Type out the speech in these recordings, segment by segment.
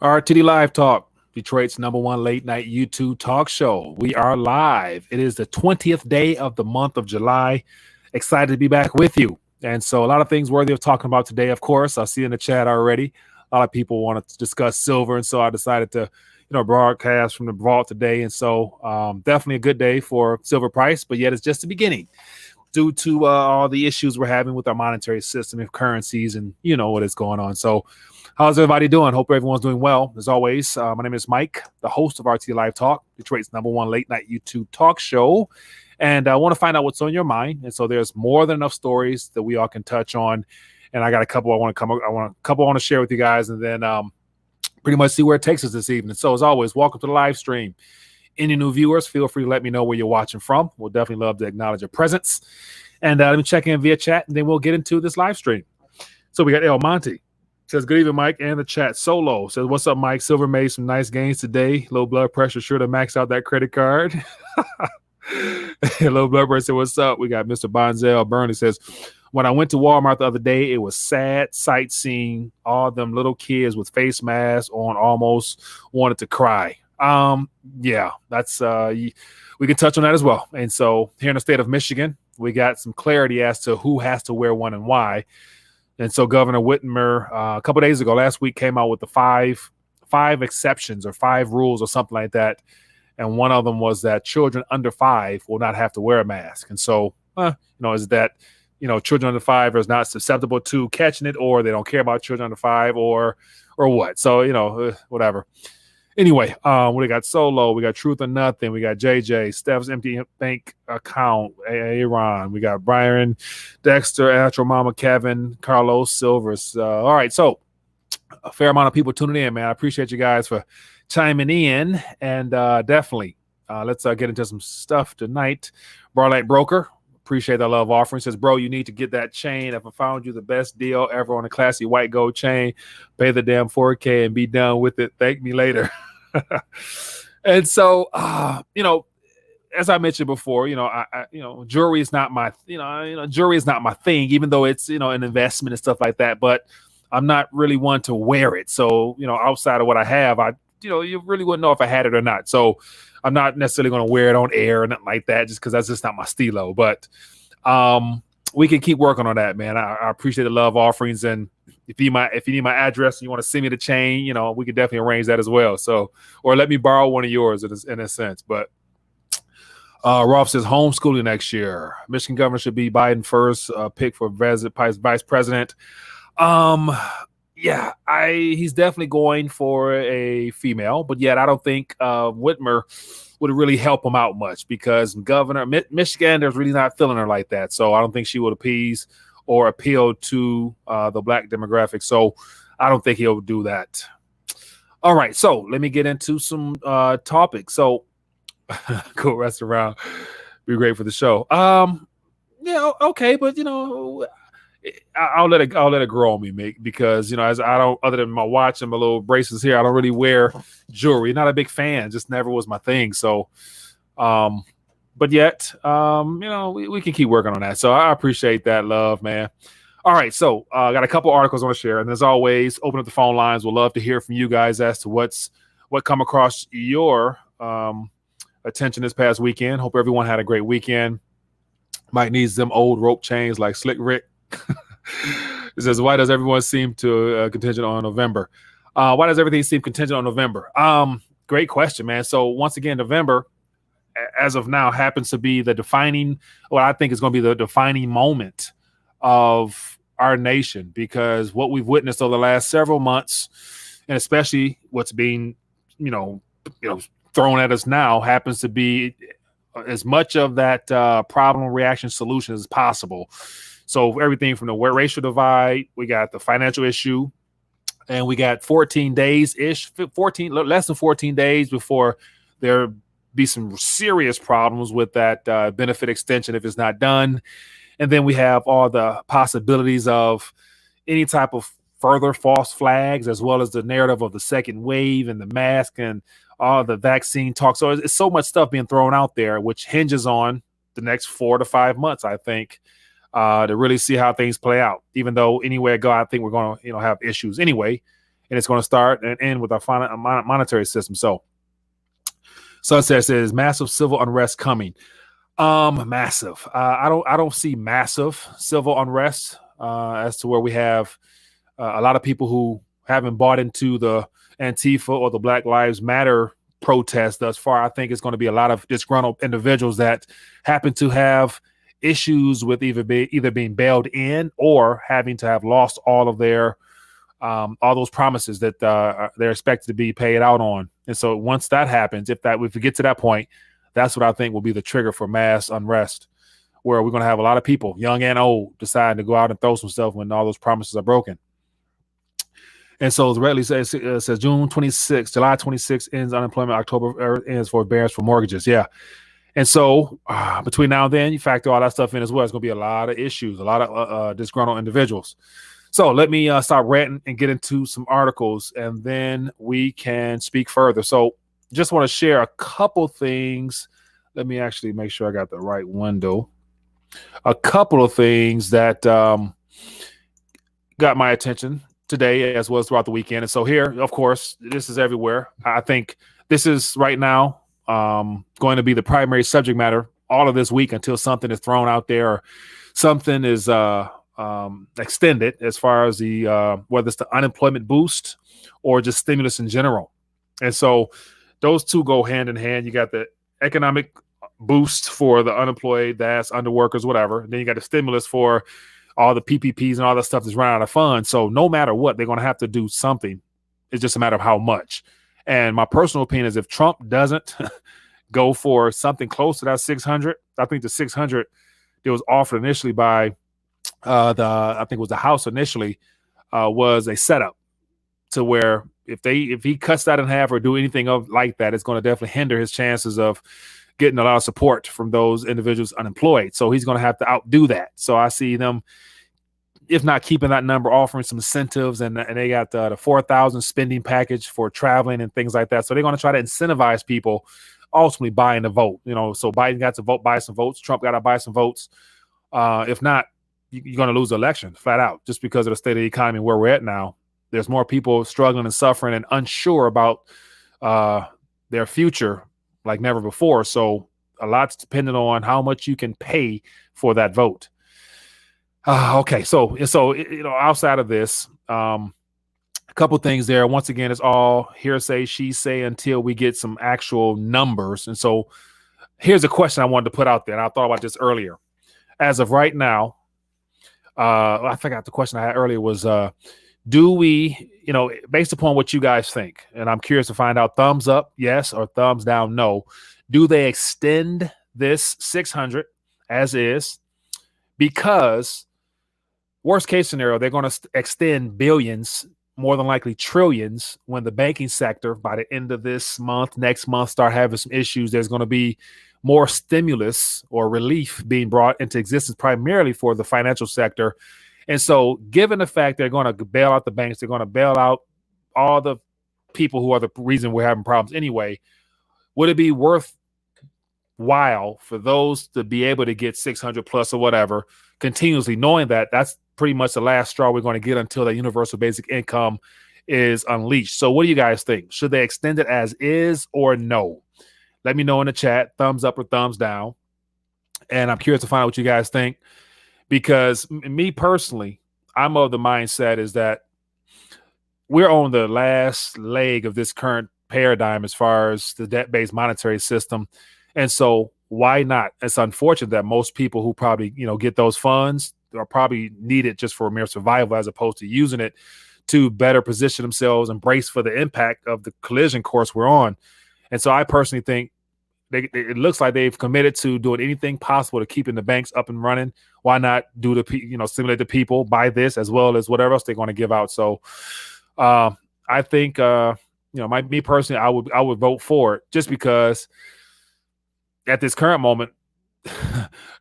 RTD Live Talk, Detroit's number one late night YouTube talk show. We are live. It is the 20th day of the month of July. Excited to be back with you. And so, a lot of things worthy of talking about today, of course. I see in the chat already. A lot of people want to discuss silver. And so, I decided to, broadcast from the vault today. And so, definitely a good day for silver price, but yet it's just the beginning due to all the issues we're having with our monetary system and currencies and what is going on. So how's everybody doing? Hope everyone's doing well. As always, my name is Mike, the host of RTD Live Talk, Detroit's number one late night YouTube talk show. And I want to find out what's on your mind. And so there's more than enough stories that we all can touch on. And I got a couple I want to share with you guys, and then pretty much see where it takes us this evening. So as always, welcome to the live stream. Any new viewers, feel free to let me know where you're watching from. We'll definitely love to acknowledge your presence. And let me check in via chat, and then we'll get into this live stream. So we got El Monte. Says, good evening, Mike, and the chat. Solo says, what's up, Mike? Silver made some nice gains today. Low blood pressure, sure to max out that credit card. Low blood pressure, what's up? We got Mr. Bonzel. Bernie says, when I went to Walmart the other day, it was sad sight seeing all them little kids with face masks on, almost wanted to cry. Yeah, that's we can touch on that as well. And so here in the state of Michigan, we got some clarity as to who has to wear one and why. And so Governor Whitmer, a couple days ago, last week, came out with the five exceptions or 5 rules or something like that. And one of them was that children under 5 will not have to wear a mask. And so, is that, children under 5 is not susceptible to catching it, or they don't care about children under 5 or what. So, whatever. Anyway, we got Solo, we got Truth or Nothing, we got JJ, Steph's empty bank account, Aaron, we got Byron, Dexter, Astro Mama, Kevin, Carlos, Silvers. All right, so a fair amount of people tuning in, man. I appreciate you guys for chiming in, and definitely let's get into some stuff tonight. Barlight Broker, appreciate that love offering. Says, bro, you need to get that chain. If I found you the best deal ever on a classy white gold chain, pay the damn 4K and be done with it. Thank me later. And so, as I mentioned before, jewelry is not my, jewelry is not my thing, even though it's, an investment and stuff like that. But I'm not really one to wear it. So, outside of what I have, you really wouldn't know if I had it or not. So I'm not necessarily going to wear it on air or nothing like that, just because that's just not my stilo. But we can keep working on that, man. I appreciate the love offerings, and if you need my address and you want to send me the chain, we can definitely arrange that as well. So, or let me borrow one of yours in a sense. But Rolf says homeschooling next year. Michigan governor should be Biden first pick for vice president. Yeah, he's definitely going for a female, but yet I don't think Whitmer would really help him out much, because Governor Michigan, there's really not feeling her like that. So I don't think she would appease or appeal to the black demographic. So I don't think he'll do that. All right, so let me get into some topics. So go rest around, be great for the show. Okay, but I'll let it grow on me, because as I don't, other than my watch and my little bracelets here, I don't really wear jewelry. Not a big fan, just never was my thing. So, but yet, we can keep working on that. So I appreciate that love, man. All right, so I got a couple articles I want to share, and as always, open up the phone lines. We'll love to hear from you guys as to what come across your attention this past weekend. Hope everyone had a great weekend. Mike needs them old rope chains like Slick Rick. It says, why does everyone seem to contingent on November? Why does everything seem contingent on November? Great question, man. So once again, November, as of now, happens to be what I think is going to be the defining moment of our nation, because what we've witnessed over the last several months, and especially what's being, thrown at us now, happens to be as much of that problem, reaction, solution as possible. So everything from the racial divide, we got the financial issue, and we got 14 days-ish, less than 14 days before there be some serious problems with that benefit extension if it's not done. And then we have all the possibilities of any type of further false flags, as well as the narrative of the second wave and the mask and all the vaccine talk. So it's so much stuff being thrown out there, which hinges on the next 4 to 5 months, I think, to really see how things play out. Even though anywhere I go, I think we're going to have issues anyway. and it's going to start and end with our monetary system. So Sunset says massive civil unrest coming. Massive. I don't see massive civil unrest as to where we have a lot of people who haven't bought into the Antifa or the Black Lives Matter protest thus far. I think it's going to be a lot of disgruntled individuals that happen to have issues with either being bailed in or having to have lost all of their all those promises that they're expected to be paid out on. And so once that happens, if we get to that point, that's what I think will be the trigger for mass unrest, where we're going to have a lot of people, young and old, deciding to go out and throw some stuff when all those promises are broken. And so the Redley says June 26th, July 26th ends unemployment, October ends forbearance for mortgages. Yeah. And so between now and then, you factor all that stuff in as well. It's going to be a lot of issues, a lot of disgruntled individuals. So let me stop ranting and get into some articles, and then we can speak further. So just want to share a couple things. Let me actually make sure I got the right window. A couple of things that got my attention today as well as throughout the weekend. And so here, of course, this is everywhere. I think this is right now going to be the primary subject matter all of this week until something is thrown out there or something is extended as far as the whether it's the unemployment boost or just stimulus in general. And so those two go hand in hand. You got the economic boost for the unemployed, that's underworkers, whatever. And then you got the stimulus for all the PPPs and all that stuff that's run out of funds. So no matter what, they're going to have to do something. It's just a matter of how much. And my personal opinion is if Trump doesn't go for something close to that 600, I think the 600 that was offered initially by I think it was the House initially was a setup to where if he cuts that in half or do anything like that, it's going to definitely hinder his chances of getting a lot of support from those individuals unemployed. So he's going to have to outdo that. So I see them, if not keeping that number, offering some incentives, and they got the 4,000 spending package for traveling and things like that. So they're going to try to incentivize people ultimately buying the vote. So Biden got to buy some votes. Trump got to buy some votes. If not, you're going to lose the election flat out just because of the state of the economy where we're at now. There's more people struggling and suffering and unsure about their future like never before. So a lot's dependent on how much you can pay for that vote. Okay. So outside of this, a couple things there. Once again, it's all hearsay, she say, until we get some actual numbers. And so here's a question I wanted to put out there. And I thought about this earlier. As of right now, I forgot the question I had earlier was, do we, based upon what you guys think, and I'm curious to find out, thumbs up, yes, or thumbs down, no. Do they extend this 600 as is? Because worst case scenario, they're going to extend billions, more than likely trillions, when the banking sector, by the end of this month, next month, start having some issues. There's going to be more stimulus or relief being brought into existence primarily for the financial sector. And so given the fact they're going to bail out the banks, they're going to bail out all the people who are the reason we're having problems anyway, would it be worthwhile for those to be able to get 600 plus or whatever continuously, knowing that that's pretty much the last straw we're going to get until the universal basic income is unleashed? So what do you guys think? Should they extend it as is or no? Let me know in the chat, thumbs up or thumbs down. And I'm curious to find out what you guys think, because me personally, I'm of the mindset is that we're on the last leg of this current paradigm as far as the debt-based monetary system. And so why not? It's unfortunate that most people who probably, get those funds are probably needed just for mere survival as opposed to using it to better position themselves and brace for the impact of the collision course we're on. And so I personally think it looks like they've committed to doing anything possible to keeping the banks up and running. Why not do stimulate the people by this as well as whatever else they're going to give out? So I think, me personally, I would vote for it just because at this current moment,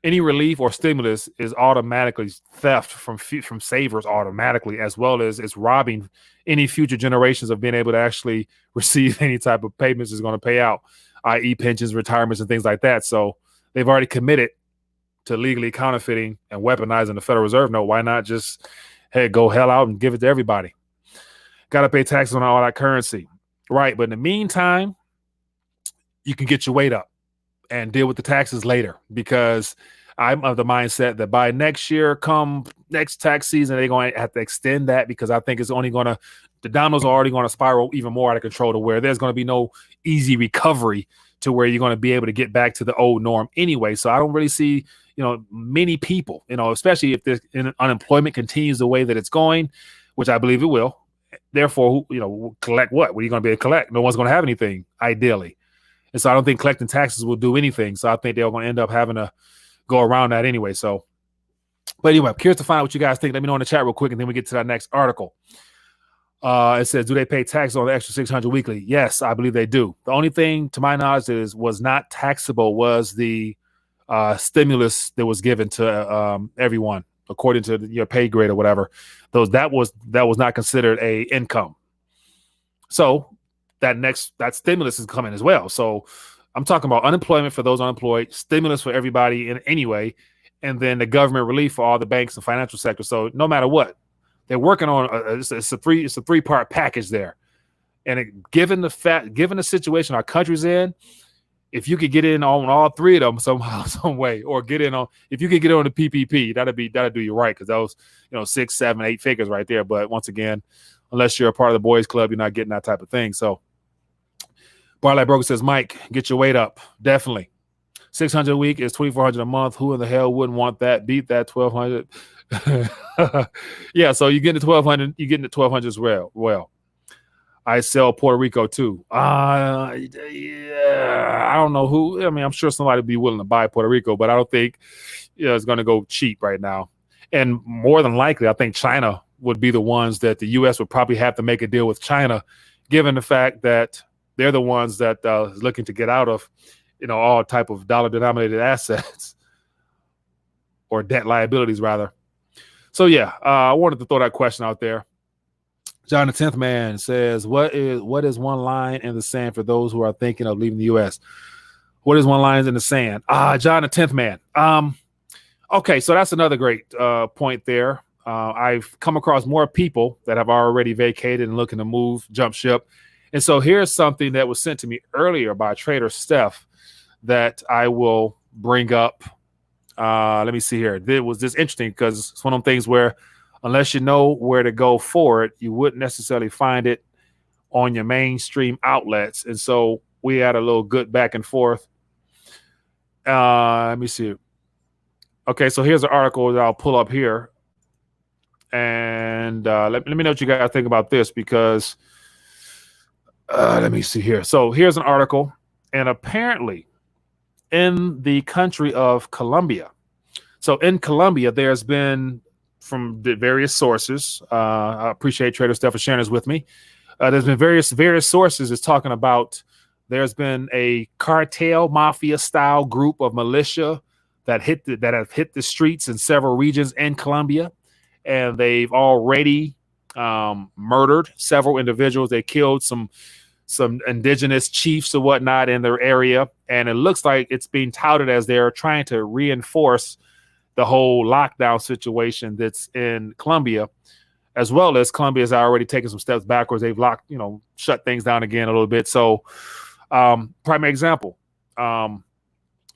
any relief or stimulus is automatically theft from savers automatically, as well as it's robbing any future generations of being able to actually receive any type of payments is going to pay out, i.e. pensions, retirements, and things like that. So they've already committed to legally counterfeiting and weaponizing the Federal Reserve note. Why not just, go hell out and give it to everybody? Got to pay taxes on all that currency. Right. But in the meantime, you can get your weight up and deal with the taxes later, because I'm of the mindset that by next year, come next tax season, they're going to have to extend that, because I think it's only going to, the dominoes are already going to spiral even more out of control, to where there's going to be no easy recovery to where you're going to be able to get back to the old norm anyway. So I don't really see, many people, especially if this unemployment continues the way that it's going, which I believe it will. Therefore, collect what? What are you going to be able to collect? No one's going to have anything, ideally. And so I don't think collecting taxes will do anything. So I think they're going to end up having to go around that anyway. So, but anyway, I'm curious to find out what you guys think. Let me know in the chat real quick, and then we get to that next article. It says, do they pay tax on the extra $600 weekly? Yes, I believe they do. The only thing, to my knowledge, was not taxable was the stimulus that was given to everyone according to your pay grade or whatever. That was not considered a income. So that stimulus is coming as well. So I'm talking about unemployment for those unemployed, stimulus for everybody in anyway, and then the government relief for all the banks and financial sector. So no matter what, they're working on it's a three-part package there. And given the situation our country's in, if you could get in on all three of them somehow, some way, or if you could get on the PPP, that'd do you right, because those 6, 7, 8 figures right there. But once again, unless you're a part of the boys club, you're not getting that type of thing. So Barley Broker says, Mike, get your weight up. Definitely. $600 a week is $2,400 a month. Who in the hell wouldn't want that? Beat that $1,200. Yeah, so you get into $1,200. You get into $1,200 as well. Well, I sell Puerto Rico too. Yeah, I don't know who. I mean, I'm sure somebody would be willing to buy Puerto Rico, but I don't think it's going to go cheap right now. And more than likely, I think China would be the ones that the U.S. would probably have to make a deal with China, given the fact that they're the ones that is looking to get out of, all type of dollar-denominated assets or debt liabilities, rather. So, yeah, I wanted to throw that question out there. John the 10th Man says, what is one line in the sand for those who are thinking of leaving the U.S.? What is one line in the sand? John the 10th Man. Okay, so that's another great point there. I've come across more people that have already vacated and looking to move, jump ship. And so here's something that was sent to me earlier by Trader Steph that I will bring up. Let me see here. It was just interesting because it's one of them things where unless you know where to go for it, you wouldn't necessarily find it on your mainstream outlets. And so we had a little good back and forth. Let me see. Okay, so here's an article that I'll pull up here. And let me know what you guys think about this, because let me see here. So here's an article. And apparently in the country of Colombia. So in Colombia, there's been, from the various sources, I appreciate Trader Steph for sharing this with me. There's been various sources is talking about there's been a cartel mafia style group of militia that have hit the streets in several regions in Colombia, and they've already murdered several individuals. They killed some indigenous chiefs or whatnot in their area, and it looks like it's being touted as they're trying to reinforce the whole lockdown situation that's in Colombia, as well as Colombia has already taken some steps backwards. They've shut things down again a little bit. So, primary example, I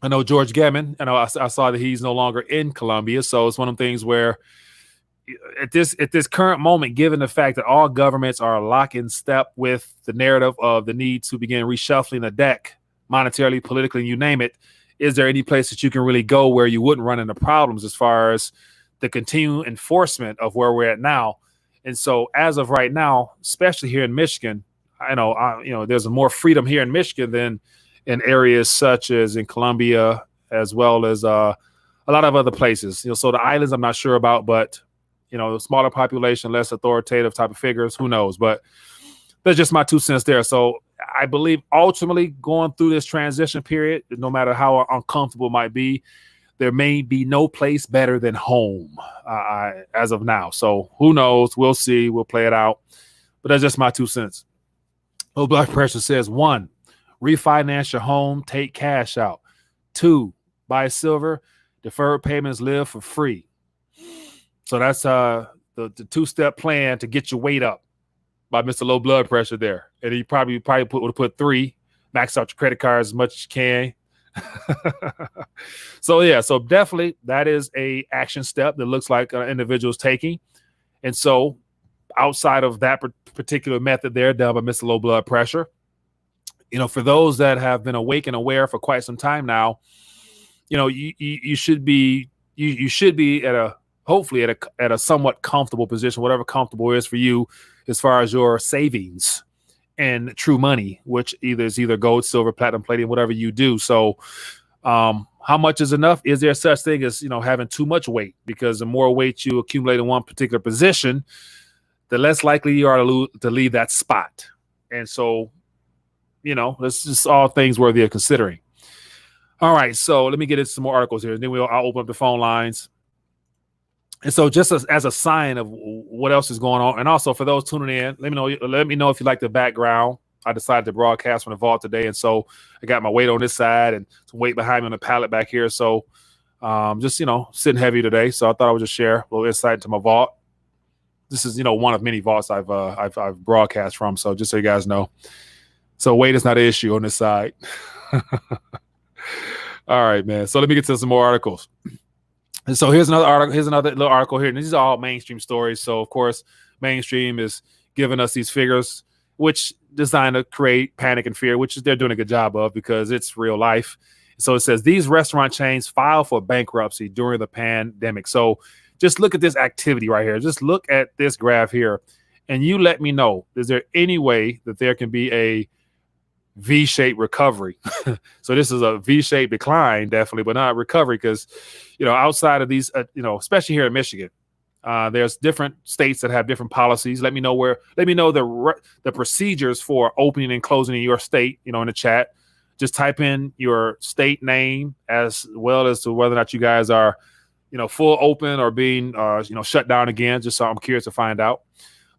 know George Gammon, I saw that he's no longer in Colombia. So it's one of the things where at this current moment, given the fact that all governments are lock in step with the narrative of the need to begin reshuffling the deck monetarily, politically, you name it, is there any place that you can really go where you wouldn't run into problems as far as the continued enforcement of where we're at now? And so as of right now, especially here in Michigan, I know there's more freedom here in Michigan than in areas such as in Colombia, as well as a lot of other places. So the islands I'm not sure about, but smaller population, less authoritative type of figures, who knows? But that's just my 2 cents there. So I believe ultimately going through this transition period, no matter how uncomfortable it might be, there may be no place better than home as of now. So who knows? We'll see. We'll play it out. But that's just my 2 cents. Low blood pressure says 1, refinance your home, take cash out. 2, buy silver, deferred payments, live for free. So that's the 2-step plan to get your weight up. by Mr. Low Blood Pressure there. And he probably would have put 3, max out your credit card as much as you can. So definitely that is a action step that looks like an individual's taking. And so outside of that particular method there done by Mr. Low Blood Pressure, for those that have been awake and aware for quite some time now, you should be at a hopefully at a somewhat comfortable position, whatever comfortable is for you as far as your savings and true money, which is either gold, silver, platinum, palladium, whatever you do. So how much is enough? Is there such thing as having too much weight? Because the more weight you accumulate in one particular position, the less likely you are to leave that spot. And so that's just all things worthy of considering. All right, so let me get into some more articles here, and then I'll open up the phone lines. And so just as a sign of what else is going on, and also for those tuning in, let me know if you like the background. I decided to broadcast from the vault today, and so I got my weight on this side and some weight behind me on the pallet back here. So just sitting heavy today. So I thought I would just share a little insight into my vault. This is one of many vaults I've broadcast from. So just so you guys know, so weight is not an issue on this side. All right, man. So let me get to some more articles. And so here's another article. Here's another little article here. And these are all mainstream stories. So of course, mainstream is giving us these figures, which designed to create panic and fear, which they're doing a good job of because it's real life. So it says these restaurant chains file for bankruptcy during the pandemic. So just look at this activity right here. Just look at this graph here, and you let me know, is there any way that there can be a V-shaped recovery? So this is a V-shaped decline, definitely, but not recovery because, outside of these, especially here in Michigan, there's different states that have different policies. Let me know the procedures for opening and closing in your state, in the chat. Just type in your state name as well as to whether or not you guys are, full open or being, shut down again. Just so I'm curious to find out.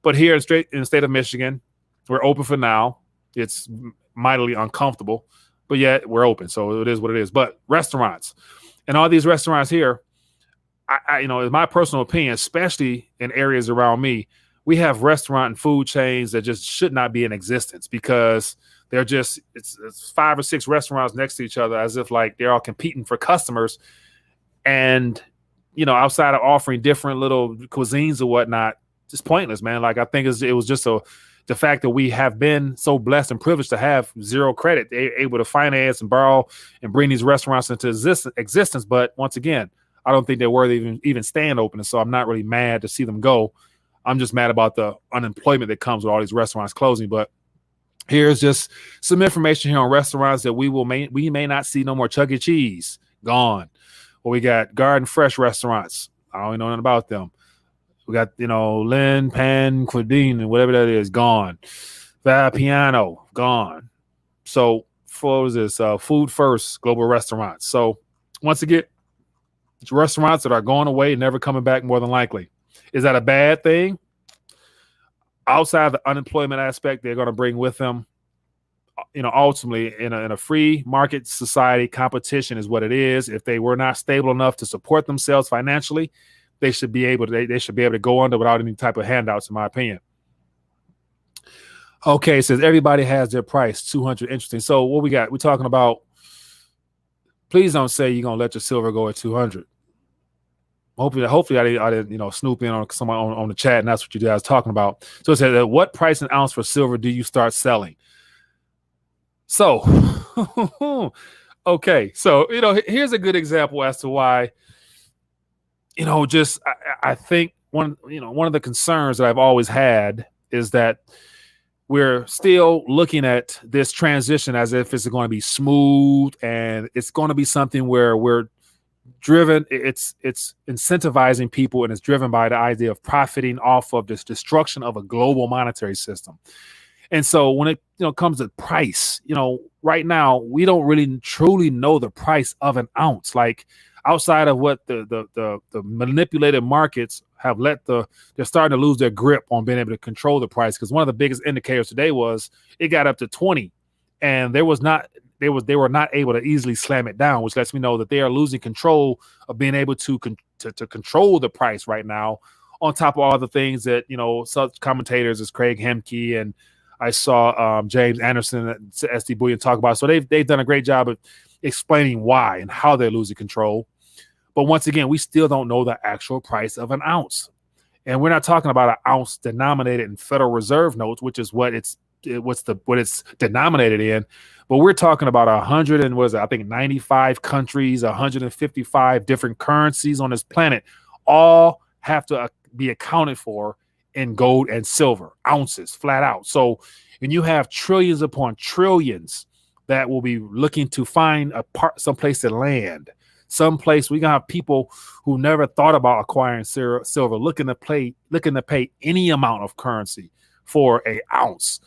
But here in the state of Michigan, we're open for now. It's mightily uncomfortable, but yet we're open. So it is what it is. But restaurants and all these restaurants here, in my personal opinion, especially in areas around me, we have restaurant and food chains that just should not be in existence because they're just, it's 5 or 6 restaurants next to each other as if like they're all competing for customers. And, outside of offering different little cuisines or whatnot, just pointless, man. Like I think it was just the fact that we have been so blessed and privileged to have zero credit, able to finance and borrow and bring these restaurants into existence. But once again, I don't think they're worthy even staying open. And so I'm not really mad to see them go. I'm just mad about the unemployment that comes with all these restaurants closing. But here's just some information here on restaurants that we may not see no more. Chuck E. Cheese, gone. Well, we got Garden Fresh restaurants. I don't even know nothing about them. We got, Lynn Pan Cuisine and whatever that is, gone. Val Piano, gone. So what was this? Food First Global Restaurants. So once again, it's restaurants that are going away and never coming back more than likely. Is that a bad thing? Outside of the unemployment aspect they're going to bring with them, ultimately in a free market society, competition is what it is. If they were not stable enough to support themselves financially, they should be able to go under without any type of handouts, in my opinion. Okay, it says everybody has their price. 200. Interesting. So what we got? We're talking about. Please don't say you're gonna let your silver go at 200. Hopefully I didn't snoop in on someone on the chat, and that's what you guys talking about. So it says, what price an ounce for silver do you start selling? So, okay, so here's a good example as to why. I think one of the concerns that I've always had is that we're still looking at this transition as if it's going to be smooth and it's going to be something where we're driven. It's incentivizing people, and it's driven by the idea of profiting off of this destruction of a global monetary system. And so when it comes to price, right now we don't really truly know the price of an ounce. Like outside of what the manipulated markets have they're starting to lose their grip on being able to control the price. Because one of the biggest indicators today was it got up to 20, and they were not able to easily slam it down, which lets me know that they are losing control of being able to control the price right now on top of all the things that, such commentators as Craig Hemke and I saw James Anderson at SD Bullion talk about. So they've done a great job of explaining why and how they're losing control. But once again, we still don't know the actual price of an ounce. And we're not talking about an ounce denominated in Federal Reserve notes, which is what it's denominated in. But we're talking about 95 countries, 155 different currencies on this planet, all have to be accounted for in gold and silver, ounces, flat out. So when you have trillions upon trillions that will be looking to find someplace to land, someplace we're gonna have people who never thought about acquiring silver looking to pay any amount of currency for an ounce.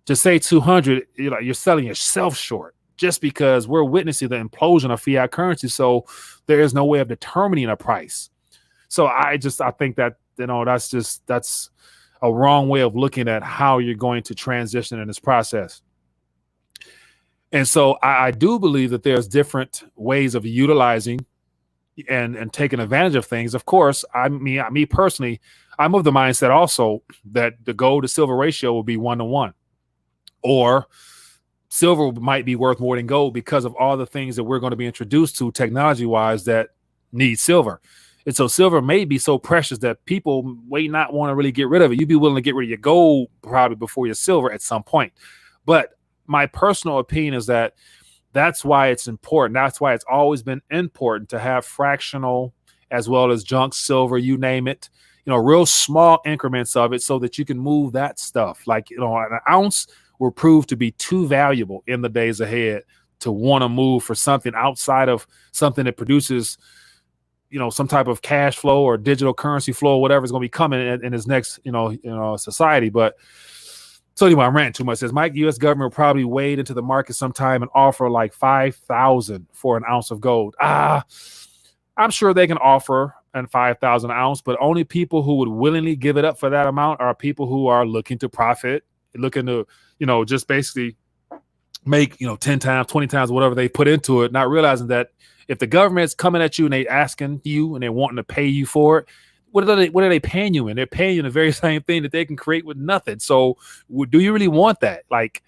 To say 200, you're selling yourself short just because we're witnessing the implosion of fiat currency. So there is no way of determining a price. So I think that, that's a wrong way of looking at how you're going to transition in this process. And so I do believe that there's different ways of utilizing and taking advantage of things. Of course, me personally, I'm of the mindset also that the gold to silver ratio will be 1-to-1, or silver might be worth more than gold because of all the things that we're going to be introduced to technology wise that need silver. And so silver may be so precious that people may not want to really get rid of it. You'd be willing to get rid of your gold probably before your silver at some point. But my personal opinion is that that's why it's important. That's why it's always been important to have fractional as well as junk silver, you name it, real small increments of it so that you can move that stuff. Like, an ounce will prove to be too valuable in the days ahead to want to move for something outside of something that produces, some type of cash flow or digital currency flow, or whatever is going to be coming in this next, society. But so anyway, I'm ranting too much. It says, Mike, the U.S. government will probably wade into the market sometime and offer like $5,000 for an ounce of gold. I'm sure they can offer an $5,000 an ounce, but only people who would willingly give it up for that amount are people who are looking to profit, looking to, just basically make, 10 times, 20 times, whatever they put into it, not realizing that if the government's coming at you and they asking you and they're wanting to pay you for it, what are they paying you in? They're paying you the very same thing that they can create with nothing. So do you really want that? Like,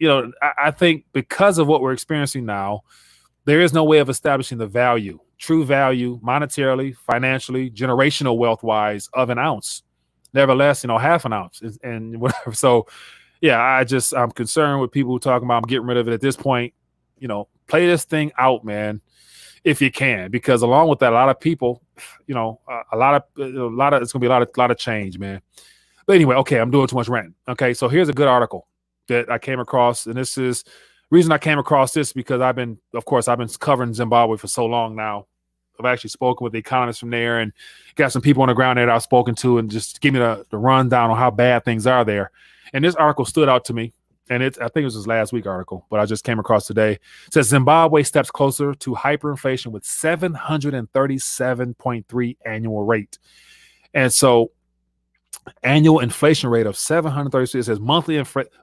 I think because of what we're experiencing now, there is no way of establishing the value, true value, monetarily, financially, generational wealth wise of an ounce. Nevertheless, half an ounce and whatever. So yeah, I'm concerned with people who talking about I'm getting rid of it at this point. Play this thing out, man, if you can, because along with that, a lot of people, it's gonna be a lot of change, man. But anyway, okay, I'm doing too much ranting. Okay, so here's a good article that I came across, and this is reason I came across this because I've been covering Zimbabwe for so long now. I've actually spoken with the economists from there and got some people on the ground there that I've spoken to and just give me the rundown on how bad things are there. And this article stood out to me. And I think it was his last week article, but I just came across today. It says Zimbabwe steps closer to hyperinflation with 737.3 annual rate. And so annual inflation rate of 736, it says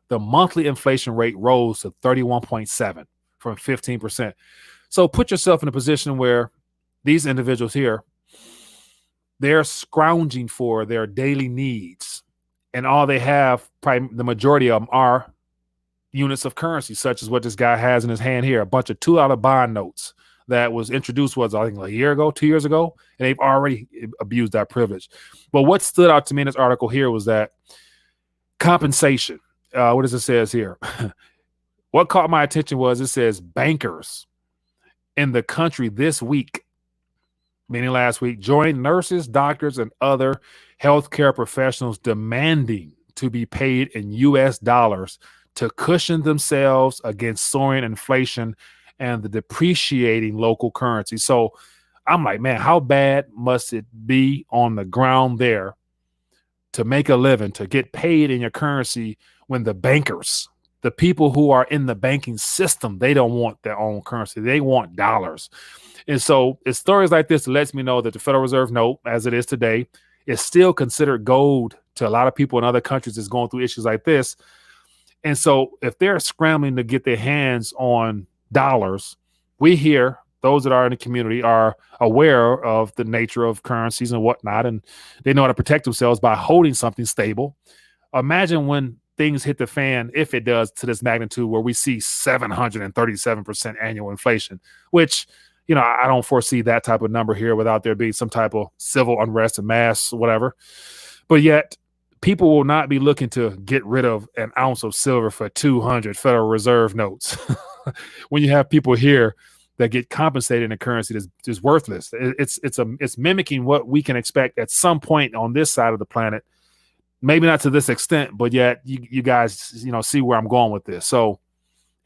the monthly inflation rate rose to 31.7 from 15%. So put yourself in a position where these individuals here, they're scrounging for their daily needs. And all they have, probably the majority of them, are units of currency, such as what this guy has in his hand here, a bunch of $2 bond notes that was introduced, I think, a year ago, 2 years ago, and they've already abused that privilege. But what stood out to me in this article here was that compensation. What does it says here? What caught my attention was it says bankers in the country this week, meaning last week, joined nurses, doctors, and other healthcare professionals demanding to be paid in U.S. dollars to cushion themselves against soaring inflation and the depreciating local currency. So I'm like, man, how bad must it be on the ground there to make a living, to get paid in your currency when the bankers, the people who are in the banking system, they don't want their own currency. They want dollars. And so it's stories like this that lets me know that the Federal Reserve note, as it is today, is still considered gold to a lot of people in other countries that's going through issues like this. And so if they're scrambling to get their hands on dollars, we here those that are in the community are aware of the nature of currencies and whatnot, and they know how to protect themselves by holding something stable. Imagine when things hit the fan, if it does to this magnitude, where we see 737% annual inflation, which, I don't foresee that type of number here without there being some type of civil unrest and mass, whatever. But yet, people will not be looking to get rid of an ounce of silver for 200 Federal Reserve notes. When you have people here that get compensated in a currency that's just worthless, it's mimicking what we can expect at some point on this side of the planet. Maybe not to this extent, but yet you guys, see where I'm going with this. So,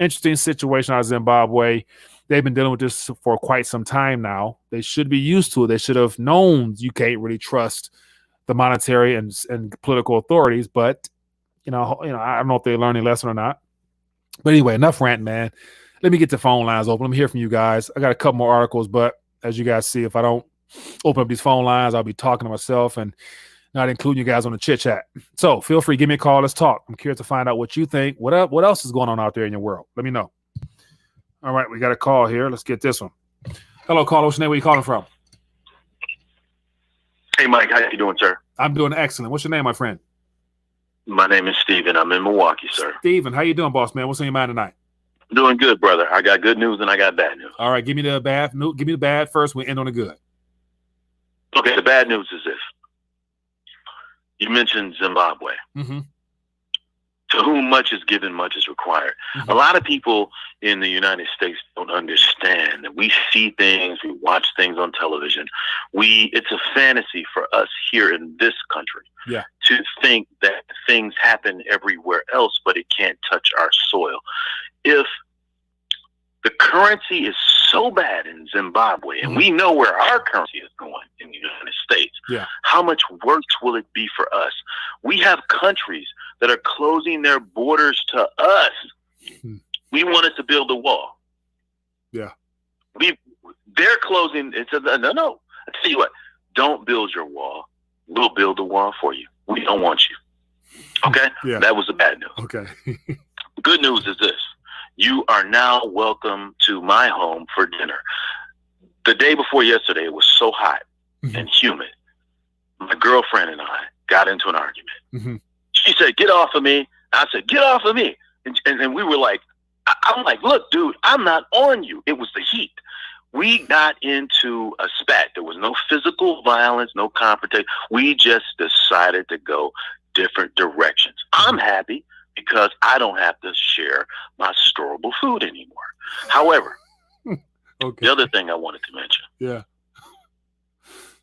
interesting situation out of Zimbabwe. They've been dealing with this for quite some time now. They should be used to it. They should have known you can't really trust the monetary and political authorities. But I don't know if they learned a lesson or not. But anyway, enough ranting, man. Let me get the phone lines open. Let me hear from you guys. I got a couple more articles, but as you guys see, if I don't open up these phone lines, I'll be talking to myself and not including you guys on the chit chat. So feel free, give me a call. Let's talk. I'm curious to find out what you think. What else is going on out there in your world? Let me know. All right, we got a call here. Let's get this one. Hello, caller. What's your name? Where you calling from? Hey, Mike. How you doing, sir? I'm doing excellent. What's your name, my friend? My name is Steven. I'm in Milwaukee, sir. Steven, how you doing, boss man? What's on your mind tonight? Doing good, brother. I got good news and I got bad news. All right, give me the bad. Give me the bad first. We end on the good. Okay, the bad news is this. You mentioned Zimbabwe. Mm-hmm. To whom much is given, much is required. Mm-hmm. A lot of people in the United States don't understand that we see things, we watch things on television. It's a fantasy for us here in this country to think that things happen everywhere else, but it can't touch our soil. If the currency is so bad in Zimbabwe, and we know where our currency is going in the United States, how much worse will it be for us? We have countries that are closing their borders to us. We wanted to build a wall. Yeah. They're closing. It's no. I tell you what, don't build your wall. We'll build a wall for you. We don't want you. Okay? Yeah. That was the bad news. Okay. Good news is this. You are now welcome to my home for dinner. The day before yesterday, it was so hot and humid. My girlfriend and I got into an argument. Mm-hmm. She said, "Get off of me." I said, "Get off of me." And we were like, I'm like, "Look, dude, I'm not on you." It was the heat. We got into a spat. There was no physical violence, no confrontation. We just decided to go different directions. I'm happy because I don't have to share my storable food anymore. However, the other thing I wanted to mention.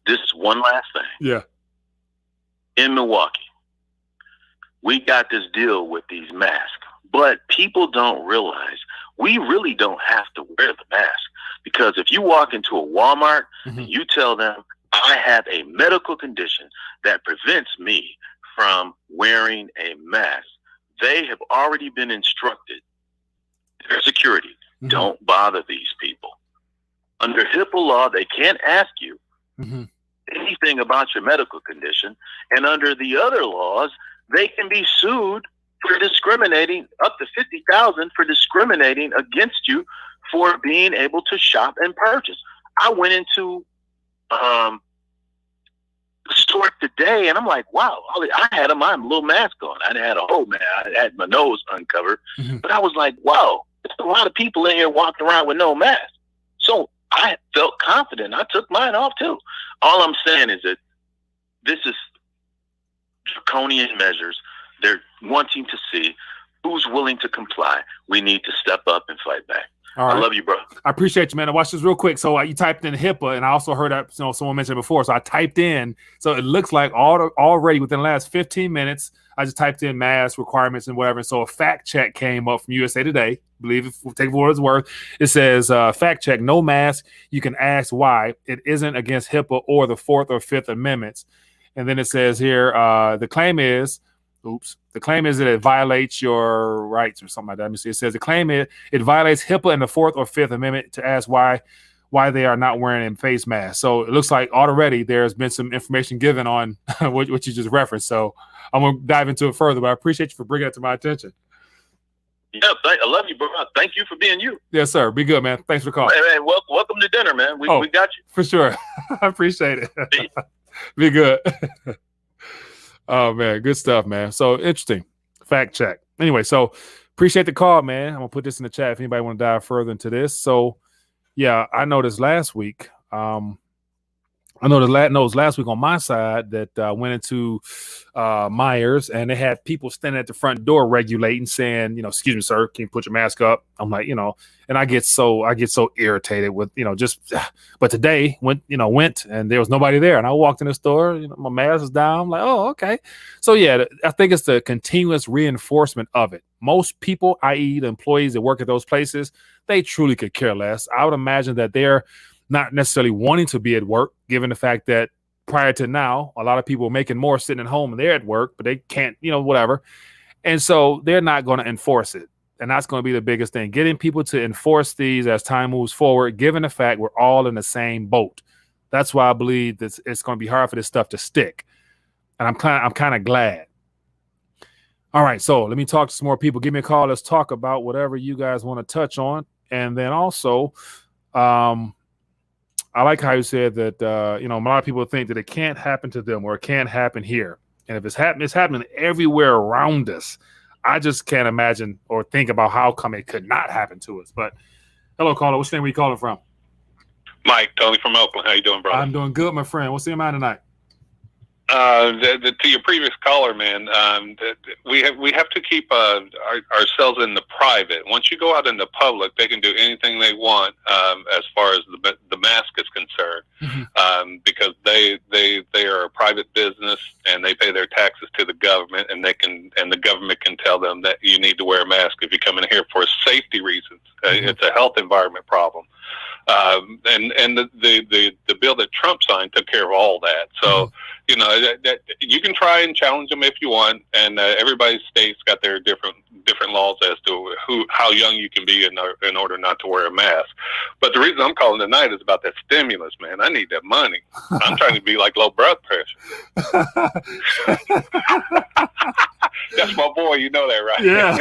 This is one last thing. In Milwaukee, we got this deal with these masks, but people don't realize we really don't have to wear the mask, because if you walk into a Walmart and you tell them, "I have a medical condition that prevents me from wearing a mask," they have already been instructed, their security, don't bother these people. Under HIPAA law, they can't ask you anything about your medical condition. And under the other laws, they can be sued for discriminating, up to $50,000 for discriminating against you for being able to shop and purchase. I went into the store today and I'm like, wow, I had my little mask on. I had a whole mask. I had my nose uncovered, but I was like, wow, there's a lot of people in here walking around with no mask. So I felt confident. I took mine off too. All I'm saying is that this is draconian measures. They're wanting to see who's willing to comply. We need to step up and fight back. All right. I love you, bro. I appreciate you, man. I watched this real quick. So you typed in HIPAA, and I also heard that someone mentioned it before. So I typed in. So it looks like already within the last 15 minutes, I just typed in mask requirements and whatever. And so a fact check came up from USA Today. I believe if we'll take it for what it's worth. It says fact check, no mask. You can ask why. It isn't against HIPAA or the 4th or 5th Amendments. And then it says here the claim is that it violates your rights or something like that. Let me see. It says the claim is it violates HIPAA and the 4th or 5th Amendment to ask why they are not wearing a face mask. So it looks like already there's been some information given on what you just referenced. So I'm going to dive into it further, but I appreciate you for bringing it to my attention. Yeah, I love you, bro. Thank you for being you. Yes, sir. Be good, man. Thanks for calling. Hey, welcome to dinner, man. We got you. For sure. I appreciate it. Be good. Oh, man. Good stuff, man. So interesting. Fact check. Anyway, so appreciate the call, man. I'm going to put this in the chat if anybody want to dive further into this. So, yeah, I noticed last week. I know last week on my side that I went into Myers and they had people standing at the front door regulating, saying, excuse me, sir, can you put your mask up? I'm like, and I get so irritated with, but today went and there was nobody there. And I walked in the store, my mask is down. I'm like, oh, okay. So yeah, I think it's the continuous reinforcement of it. Most people, i.e. the employees that work at those places, they truly could care less. I would imagine that they're not necessarily wanting to be at work, given the fact that prior to now, a lot of people are making more sitting at home and they're at work, but they can't, whatever. And so they're not going to enforce it. And that's going to be the biggest thing, getting people to enforce these as time moves forward, given the fact we're all in the same boat. That's why I believe that it's going to be hard for this stuff to stick. And I'm kind of glad. All right, so let me talk to some more people. Give me a call. Let's talk about whatever you guys want to touch on. And then also, I like how you said that, a lot of people think that it can't happen to them or it can't happen here. And if it's happening everywhere around us. I just can't imagine or think about how come it could not happen to us. But hello, caller. Which name are you calling from? Mike, Tony from Oakland. How you doing, brother? I'm doing good, my friend. What's the amount tonight? To your previous caller, man, we have to keep ourselves in the private. Once you go out in the public, they can do anything they want as far as the mask is concerned, because they are a private business and they pay their taxes to the government, and the government can tell them that you need to wear a mask if you come in here for safety reasons. It's a health environment problem. And the bill that Trump signed took care of all that. So, that you can try and challenge them if you want. And everybody's state's got their different laws as to how young you can be in order not to wear a mask. But the reason I'm calling tonight is about that stimulus, man. I need that money. I'm trying to be like low blood pressure. That's my boy. You know that, right? Yeah.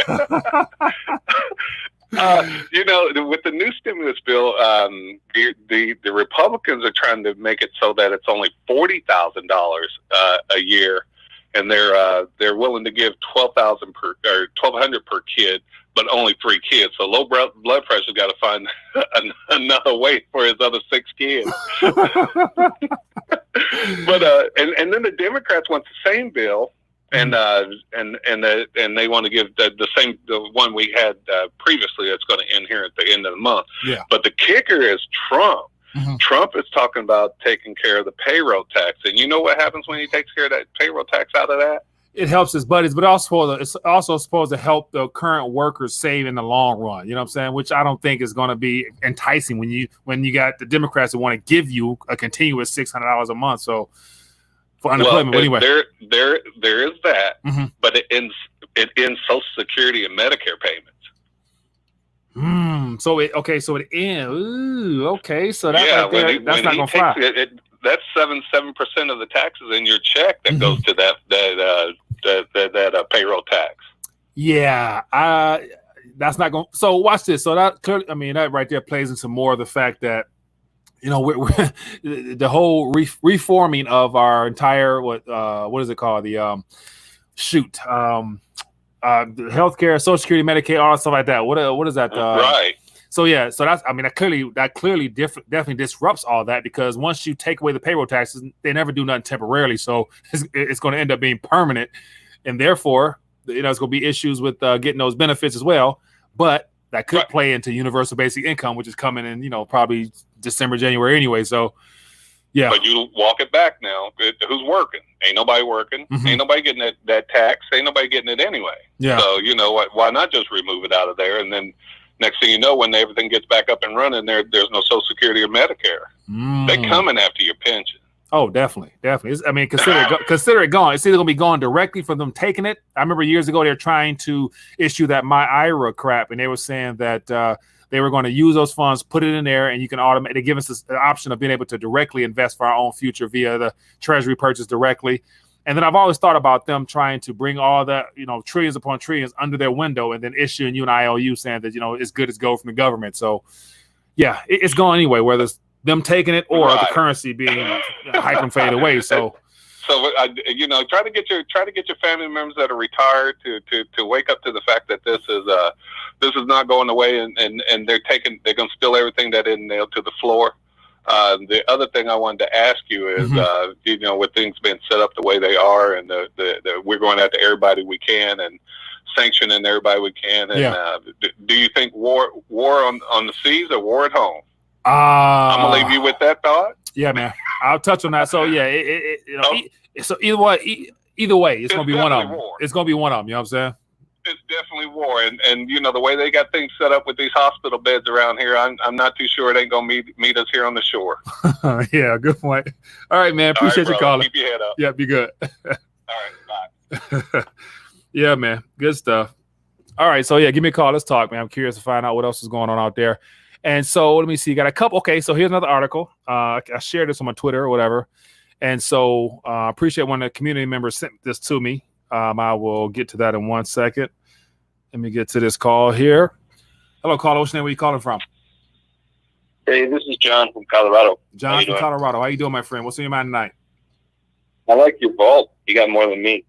With the new stimulus bill, the Republicans are trying to make it so that it's only $40,000 a year, and they're willing to give $12,000 per or $1,200 per kid, but only 3 kids. So low blood pressure's got to find another way for his other 6 kids. But and then the Democrats want the same bill. And they want to give the one we had previously that's going to end here at the end of the month. Yeah. But the kicker is Trump. Trump is talking about taking care of the payroll tax, and you know what happens when he takes care of that payroll tax out of that? It helps his buddies, but it's also supposed to help the current workers save in the long run. You know what I'm saying? Which I don't think is going to be enticing when you got the Democrats that want to give you a continuous $600 a month. So. For unemployment, anyway. There is that, but it ends Social Security and Medicare payments. So it ends. Ooh, okay. So that that's not gonna fly. That's 7% of the taxes in your check that goes to that payroll tax. Yeah, that's not going. So watch this. So that clearly, that right there plays into more of the fact that. We're the whole reforming of our entire what is it called? The healthcare, Social Security, Medicaid, all stuff like that. What is that? Right. So yeah, so that's that clearly definitely disrupts all that, because once you take away the payroll taxes, they never do nothing temporarily. So it's going to end up being permanent, and therefore it's going to be issues with getting those benefits as well. But that could play into universal basic income, which is coming in, probably December, January anyway. So, yeah. But you walk it back now. Who's working? Ain't nobody working. Ain't nobody getting that tax. Ain't nobody getting it anyway. Yeah. So, why not just remove it out of there? And then next thing you know, when everything gets back up and running, there's no Social Security or Medicare. They're coming after your pension. Oh, definitely. Consider it gone. It's either going to be gone directly from them taking it. I remember years ago they were trying to issue that My IRA crap, and they were saying that they were going to use those funds, put it in there, and you can automatically give us the option of being able to directly invest for our own future via the Treasury purchase directly. And then I've always thought about them trying to bring all that, trillions upon trillions under their window and then issuing you an IOU saying that, it's good as gold from the government. So, yeah, it's going anyway, whether it's them taking it or the currency being hyperinflated away. So, try to get your family members that are retired to wake up to the fact that this is not going away, and they're going to spill everything that isn't nailed to the floor. The other thing I wanted to ask you is, with things being set up the way they are, and we're going after everybody we can and sanctioning everybody we can. And do you think war on the seas or war at home? I'm gonna leave you with that thought. Yeah, man. I'll touch on that. So yeah, so either way, it's gonna be one of them. War. It's gonna be one of them. You know what I'm saying? It's definitely war, and the way they got things set up with these hospital beds around here, I'm not too sure it ain't gonna meet us here on the shore. Yeah, good point. All right, man. Appreciate you calling. Keep your head up. Yeah, be good. All right, bye. Yeah, man. Good stuff. All right, so yeah, give me a call. Let's talk, man. I'm curious to find out what else is going on out there. And so let me see. Got a couple. Okay, so here's another article. I shared this on my Twitter or whatever. And so I appreciate when the community members sent this to me. I will get to that in 1 second. Let me get to this call here. Hello, caller. What's your name? Where are you calling from? Hey, this is John from Colorado. John from Colorado. How you doing, my friend? What's on your mind tonight? I like your vault. You got more than me.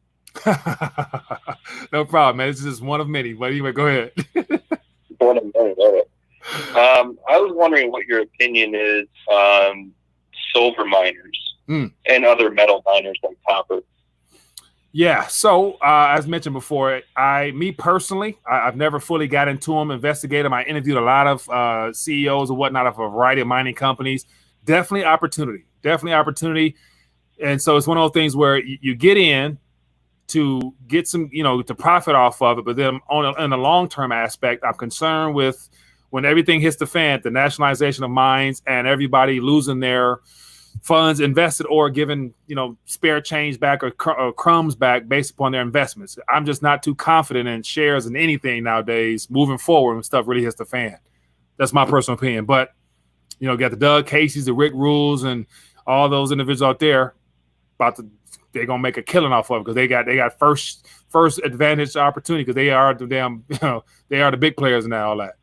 No problem, man. This is just one of many. But anyway, go ahead. One of many. All right. I was wondering what your opinion is on silver miners and other metal miners like copper. Yeah. So as mentioned before, me personally, I've never fully got into them, investigated them. I interviewed a lot of CEOs and whatnot of a variety of mining companies. Definitely opportunity. And so it's one of those things where you get in to get some, to profit off of it. But then in the long-term aspect, I'm concerned with when everything hits the fan, the nationalization of mines and everybody losing their funds invested or given, spare change back or crumbs back based upon their investments. I'm just not too confident in shares and anything nowadays moving forward when stuff really hits the fan. That's my personal opinion. But, got the Doug Casey's, the Rick Rules, and all those individuals out there they're gonna make a killing off of it because they got first advantage opportunity because they are the damn, they are the big players and all that.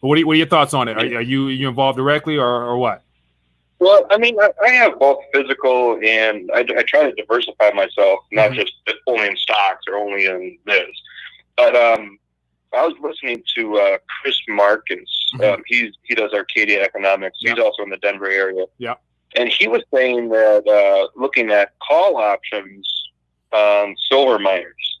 But what are your thoughts on it? Are you involved directly or what? Well, I mean, I have both physical and I try to diversify myself, not just only in stocks or only in this. But I was listening to Chris Markins. He does Arcadia Economics. He's also in the Denver area. Yeah. And he was saying that looking at call options on silver miners.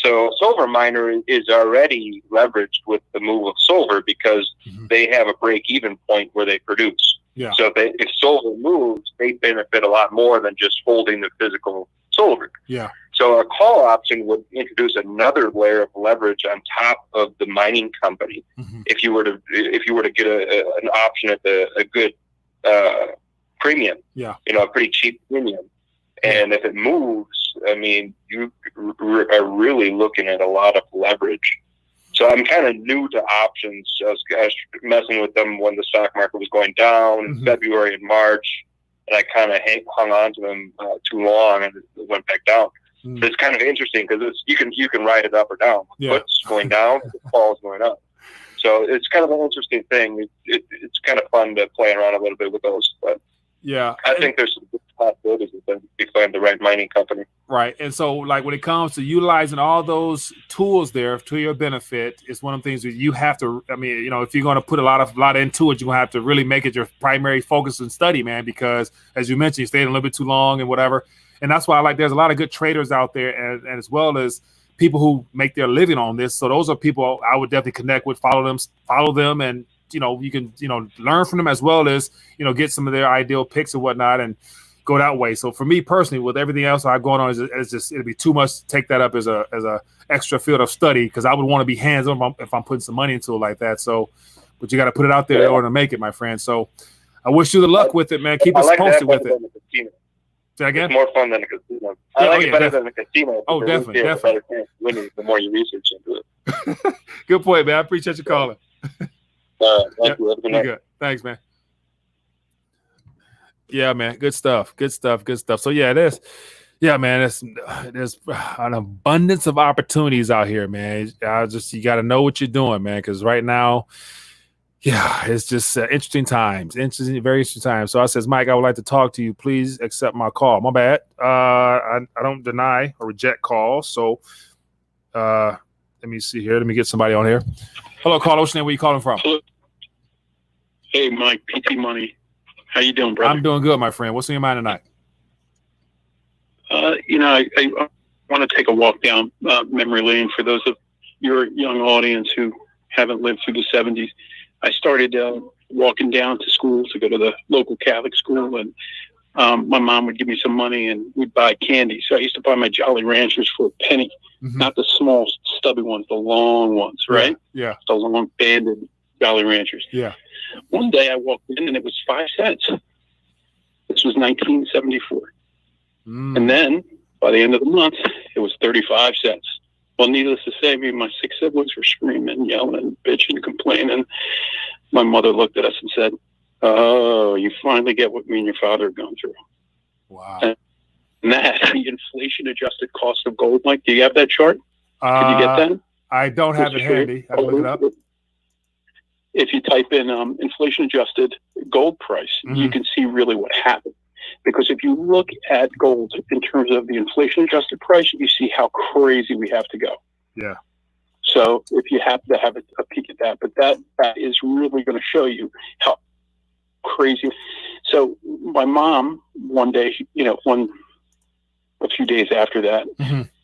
So silver miner is already leveraged with the move of silver because they have a break-even point where they produce. Yeah. So if silver moves, they benefit a lot more than just holding the physical silver. Yeah. So a call option would introduce another layer of leverage on top of the mining company. If you were to get an option at a good premium, a pretty cheap premium. And if it moves, I mean, you are really looking at a lot of leverage. So I'm kind of new to options. I was messing with them when the stock market was going down in February and March, and I kind of hung on to them too long, and it went back down. So it's kind of interesting because you can ride it up or down. Puts going down, the call's going up. So it's kind of an interesting thing. It's kind of fun to play around a little bit with those, but. Yeah, I think there's some good possibilities with them if you find the right mining company. Right, and so like when it comes to utilizing all those tools there to your benefit, it's one of the things that you have to. I mean, if you're going to put a lot into it, you're going to have to really make it your primary focus and study, man. Because as you mentioned, you stayed a little bit too long and whatever, and that's why there's a lot of good traders out there, and as well as people who make their living on this. So those are people I would definitely connect with, follow them, and. You can, learn from them as well as, get some of their ideal picks and whatnot and go that way. So for me personally, with everything else I have going on, it's just, it'd be too much to take that up as a extra field of study because I would want to be hands-on if I'm putting some money into it like that. So, but you got to put it out there in order to make it, my friend. So I wish you the luck with it, man. Keep us posted with it. Say again? It's more fun than a casino. I like it better than a casino. Oh, definitely. Winning the more you research into it. Good point, man. I appreciate you calling. Thank you. Good. Thanks, man. Yeah, man. Good stuff. Good stuff. Good stuff. So yeah, yeah, man, there's an abundance of opportunities out here, man. You got to know what you're doing, man, because right now, yeah, it's just interesting times, very interesting times. So I says, Mike, I would like to talk to you. Please accept my call. My bad. I don't deny or reject calls. So let me see here. Let me get somebody on here. Hello, caller. What's your name? Where you calling from? Hey, Mike, PT Money. How you doing, brother? I'm doing good, my friend. What's in your mind tonight? I want to take a walk down memory lane for those of your young audience who haven't lived through the 70s. I started walking down to school to go to the local Catholic school, and my mom would give me some money and we'd buy candy. So I used to buy my Jolly Ranchers for a penny, not the small, stubby ones, the long ones, right? Yeah. The long banded Jolly Ranchers. Yeah. One day I walked in and it was 5 cents. This was 1974. And then by the end of the month, it was 35 cents. Well, needless to say, me and my 6 siblings were screaming, yelling, bitching, complaining. My mother looked at us and said, "Oh, you finally get what me and your father are going through." Wow. And that, the inflation-adjusted cost of gold, Mike, do you have that chart? Can you get that? I don't have it handy. I can look it up. If you type in inflation-adjusted gold price, you can see really what happened. Because if you look at gold in terms of the inflation-adjusted price, you see how crazy we have to go. Yeah. So if you happen to have a peek at that, but that is really going to show you how crazy. So my mom, one day, a few days after that,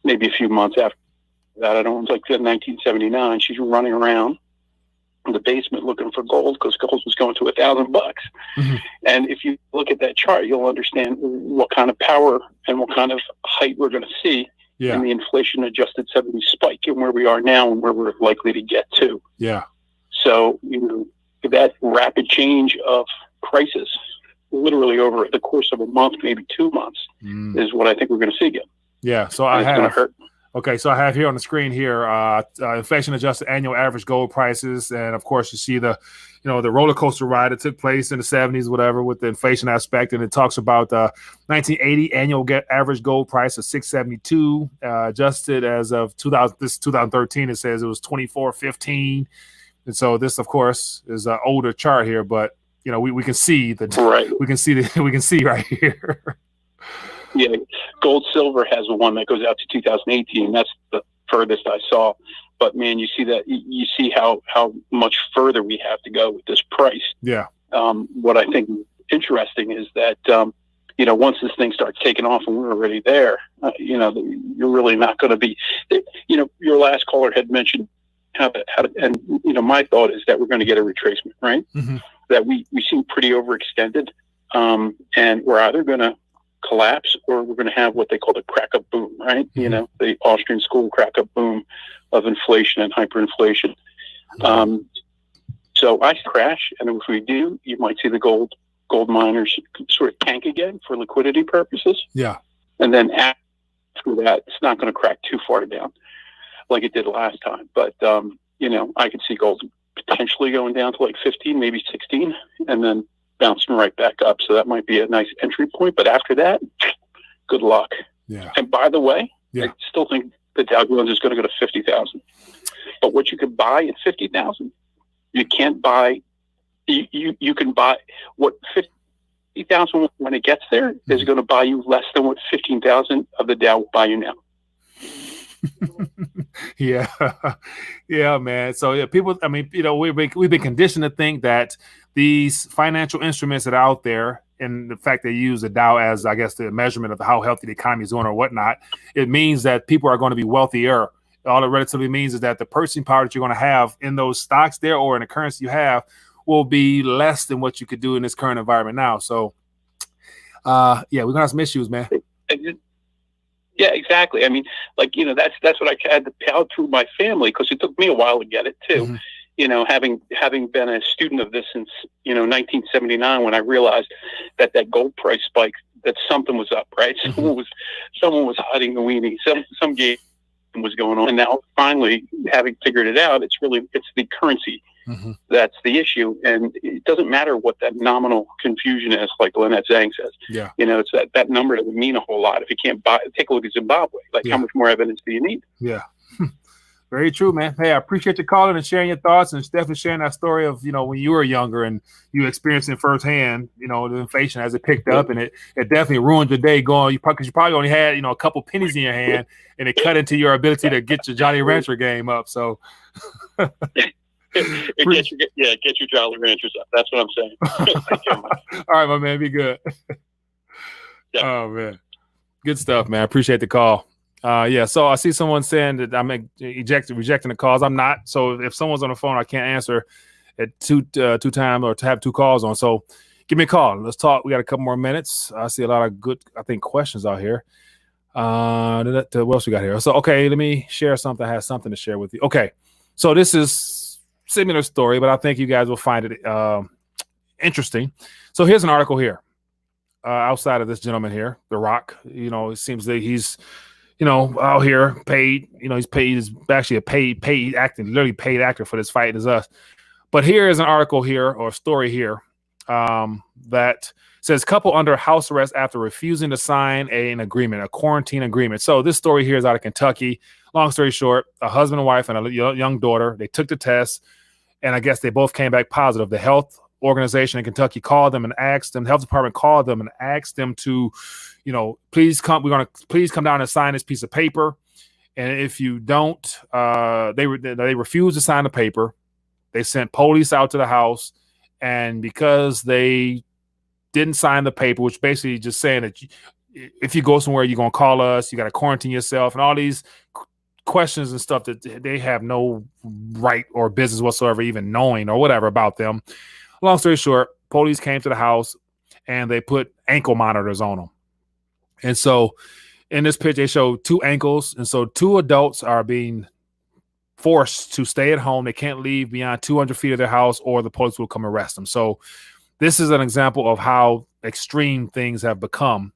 maybe a few months after that, I don't know, it was like 1979, she's running around in the basement looking for gold because gold was going to $1,000. And if you look at that chart, you'll understand what kind of power and what kind of height we're going to see in the inflation-adjusted 70s spike and where we are now and where we're likely to get to. Yeah. So, that rapid change of prices, literally over the course of a month, maybe 2 months, is what I think we're going to see again. Yeah. So it's going to hurt. Okay, so I have here on the screen here inflation-adjusted annual average gold prices, and of course you see the roller coaster ride that took place in the 70s, whatever, with the inflation aspect, and it talks about 1980 annual average gold price of $672, adjusted as of 2013. It says it was $24.15, and so this, of course, is an older chart here, but we can see we can see right here. Yeah, gold silver has one that goes out to 2018. That's the furthest I saw. But man, you see how much further we have to go with this price. Yeah. What I think is interesting is that once this thing starts taking off and we're already there, you're really not going to be. Your last caller had mentioned my thought is that we're going to get a retracement, right? That we seem pretty overextended, and we're either going to collapse or we're going to have what they call the crack-up boom, right? The Austrian school crack-up boom of inflation and hyperinflation. So I crash, and if we do, you might see the gold miners sort of tank again for liquidity purposes. Yeah. And then after that, it's not going to crack too far down like it did last time. But, I could see gold potentially going down to like 15, maybe 16, and then bouncing right back up. So that might be a nice entry point. But after that, good luck. Yeah. And by the way, I still think the Dow Jones is going to go to 50,000. But what you could buy at 50,000, you can't buy. You can buy what 50,000 when it gets there is going to buy you less than what 15,000 of the Dow will buy you now. Yeah, man. So people. I mean, we've been conditioned to think that these financial instruments that are out there, and the fact they use the Dow as, I guess, the measurement of how healthy the economy is doing or whatnot, it means that people are going to be wealthier. All it relatively means is that the purchasing power that you're going to have in those stocks there or in the currency you have will be less than what you could do in this current environment now. So, we're going to have some issues, man. Yeah, exactly. I mean, that's what I had to pound through my family because it took me a while to get it too. Having been a student of this since 1979, when I realized that gold price spike, that something was up, right? Someone was hiding the weenie. Some game was going on. And now finally, having figured it out, it's the currency that's the issue. And it doesn't matter what that nominal confusion is, like Lynette Zhang says. Yeah. It's that number doesn't mean a whole lot if you can't take a look at Zimbabwe. Like, how much more evidence do you need? Yeah. Very true, man. Hey, I appreciate you calling and sharing your thoughts, and definitely sharing that story of, when you were younger and you experienced it firsthand, the inflation as it picked up, and it definitely ruined your day because you probably only had, a couple pennies in your hand, and it cut into your ability to get your Jolly Rancher game up. So get your Jolly Ranchers up. That's what I'm saying. All right, my man, be good. Yeah. Oh, man. Good stuff, man. I appreciate the call. So I see someone saying that I'm rejecting the calls. I'm not. So if someone's on the phone, I can't answer at two times or to have two calls on. So give me a call. Let's talk. We got a couple more minutes. I see a lot of good, questions out here. What else we got here? So, okay, let me share something. I have something to share with you. Okay. So this is similar story, but I think you guys will find it interesting. So here's an article here. Outside of this gentleman here, The Rock, it seems that he's out here paid, he's actually a paid acting, literally paid actor for this fight as us. But here is an article here or a story here that says couple under house arrest after refusing to sign a quarantine agreement. So this story here is out of Kentucky. Long story short, a husband and wife and a young daughter, they took the test, and I guess they both came back positive. The health organization in Kentucky called them and asked them, the health department called them and asked them to, please come down and sign this piece of paper. And if you don't, they refused to sign the paper. They sent police out to the house. And because they didn't sign the paper, which basically just saying that if you go somewhere, you're going to call us, you got to quarantine yourself, and all these questions and stuff that they have no right or business whatsoever even knowing or whatever about them. Long story short, police came to the house and they put ankle monitors on them. And so in this picture, they show two ankles. And so two adults are being forced to stay at home. They can't leave beyond 200 feet of their house or the police will come arrest them. So this is an example of how extreme things have become.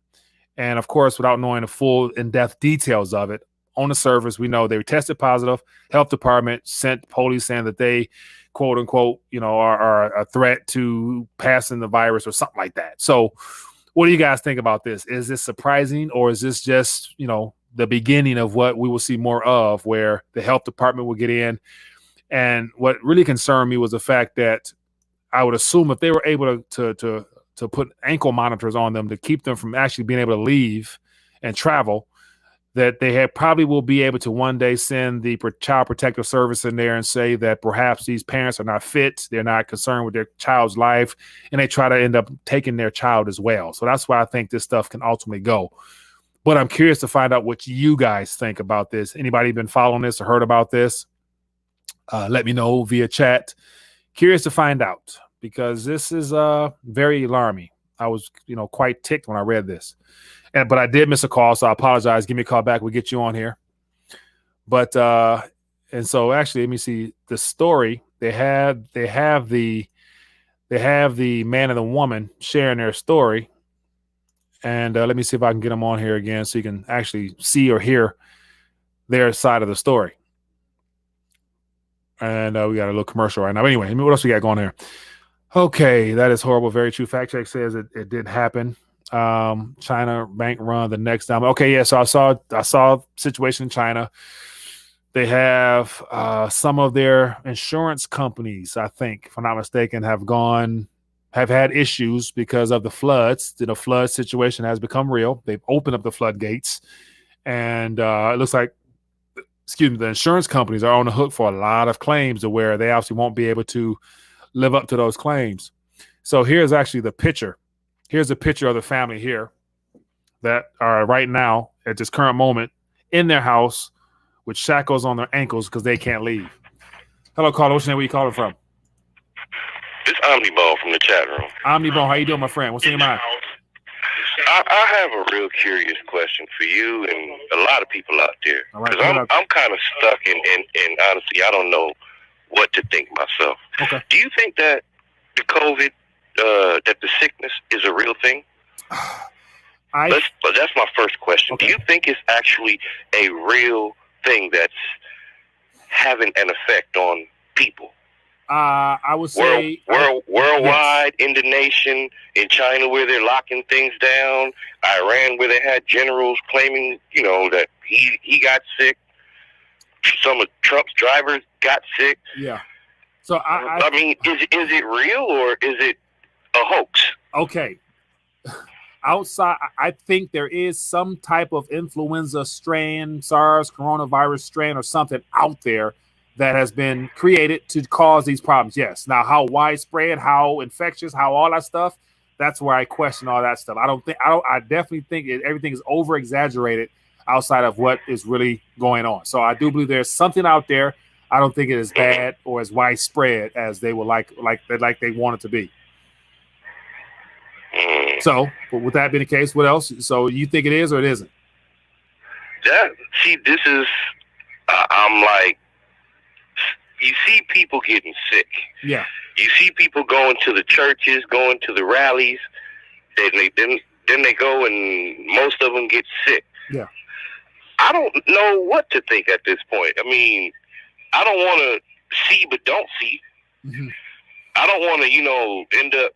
And of course, without knowing the full in-depth details of it, on the surface, we know they were tested positive. Health department sent police saying that they, quote unquote, are a threat to passing the virus or something like that. So what do you guys think about this? Is this surprising, or is this just, the beginning of what we will see more of, where the health department will get in? And what really concerned me was the fact that I would assume if they were able to put ankle monitors on them to keep them from actually being able to leave and travel, that they probably will be able to one day send the Child Protective Service in there and say that perhaps these parents are not fit, they're not concerned with their child's life, and they try to end up taking their child as well. So that's why I think this stuff can ultimately go. But I'm curious to find out what you guys think about this. Anybody been following this or heard about this? Let me know via chat. Curious to find out, because this is very alarming. I was, quite ticked when I read this. But I did miss a call, so I apologize. Give me a call back. We'll get you on here. But and so actually, let me see the story. They have the man and the woman sharing their story. And let me see if I can get them on here again so you can actually see or hear their side of the story. And we got a little commercial right now. But anyway, what else we got going here? Okay, that is horrible. Very true. Fact check says it didn't happen. China bank run the next time. Okay, yeah. So I saw situation in China. They have some of their insurance companies, I think, if I'm not mistaken, have had issues because of the floods. The flood situation has become real. They've opened up the floodgates, and it looks like, the insurance companies are on the hook for a lot of claims, to where they obviously won't be able to live up to those claims. So here's actually the picture. Here's a picture of the family here that are right now at this current moment in their house with shackles on their ankles because they can't leave. Hello, caller. What's your name? Where you calling from? It's Omnibone from the chat room. Omnibone, how you doing, my friend? What's in your mind? I have a real curious question for you and a lot of people out there. Because I'm kind of stuck in honestly, I don't know what to think myself. Okay. Do you think that the COVID, that the sickness is a real thing? But that's my first question. Okay. Do you think it's actually a real thing that's having an effect on people? I would say worldwide, in the nation, in China where they're locking things down, Iran where they had generals claiming, that he got sick. Some of Trump's drivers got sick. Yeah. So I mean, is it real or is it a hoax? Okay. Outside, I think there is some type of influenza strain, SARS, coronavirus strain, or something out there that has been created to cause these problems. Yes. Now, how widespread, how infectious, how all that stuff, that's where I question all that stuff. I definitely think everything is over exaggerated outside of what is really going on. So I do believe there's something out there. I don't think it is bad or as widespread as they would like they want it to be. So, but with that being the case, what else? So you think it is or it isn't? This is, I'm like, you see people getting sick. Yeah. You see people going to the churches, going to the rallies. Then they go and most of them get sick. Yeah. I don't know what to think at this point. I mean, I don't want to see but don't see. Mm-hmm. I don't want to, end up,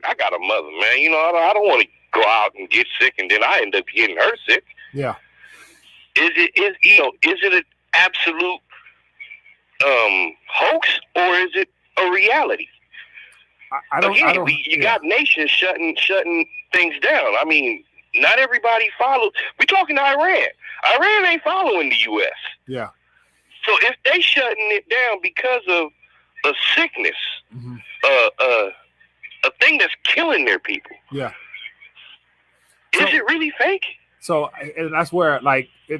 I got a mother, man. I don't want to go out and get sick and then I end up getting her sick. Yeah. Is it an absolute hoax or is it a reality? You got nations shutting things down. I mean, not everybody follows. We're talking to Iran. Iran ain't following the U.S. Yeah. So if they shutting it down because of a sickness, mm-hmm. A thing that's killing their people. Yeah. Is it really fake? So, and that's where,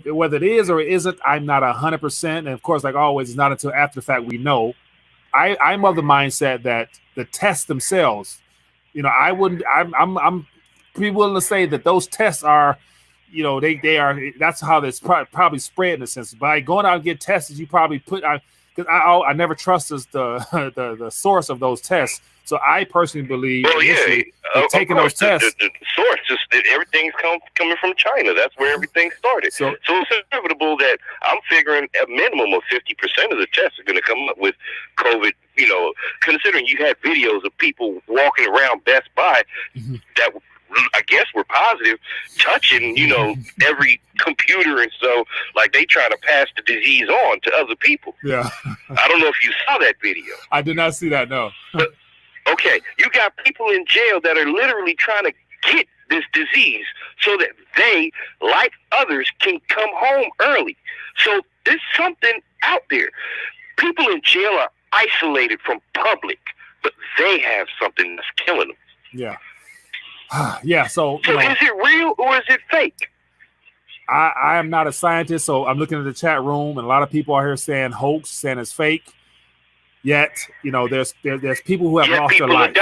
whether it is or it isn't, I'm not 100%. And of course, like always, it's not until after the fact we know. I'm of the mindset that the tests themselves, I'm pretty willing to say that those tests are, they are. That's how this probably spread in a sense. By going out and get tested, you probably put because I never trust the source of those tests. So I personally believe taking those tests. The source is everything's coming from China. That's where everything started. So it's inevitable that I'm figuring a minimum of 50% of the tests are going to come up with COVID. Considering you had videos of people walking around Best Buy mm-hmm. that I guess were positive, touching every computer, and so like they trying to pass the disease on to other people. Yeah. I don't know if you saw that video. I did not see that. No. But, okay, you got people in jail that are literally trying to get this disease so that they, like others, can come home early. So there's something out there. People in jail are isolated from public, but they have something that's killing them. Yeah. Yeah. So is it real or is it fake? I am not a scientist, so I'm looking at the chat room, and a lot of people are here saying hoax, saying it's fake. Yet, there's people who have lost their life.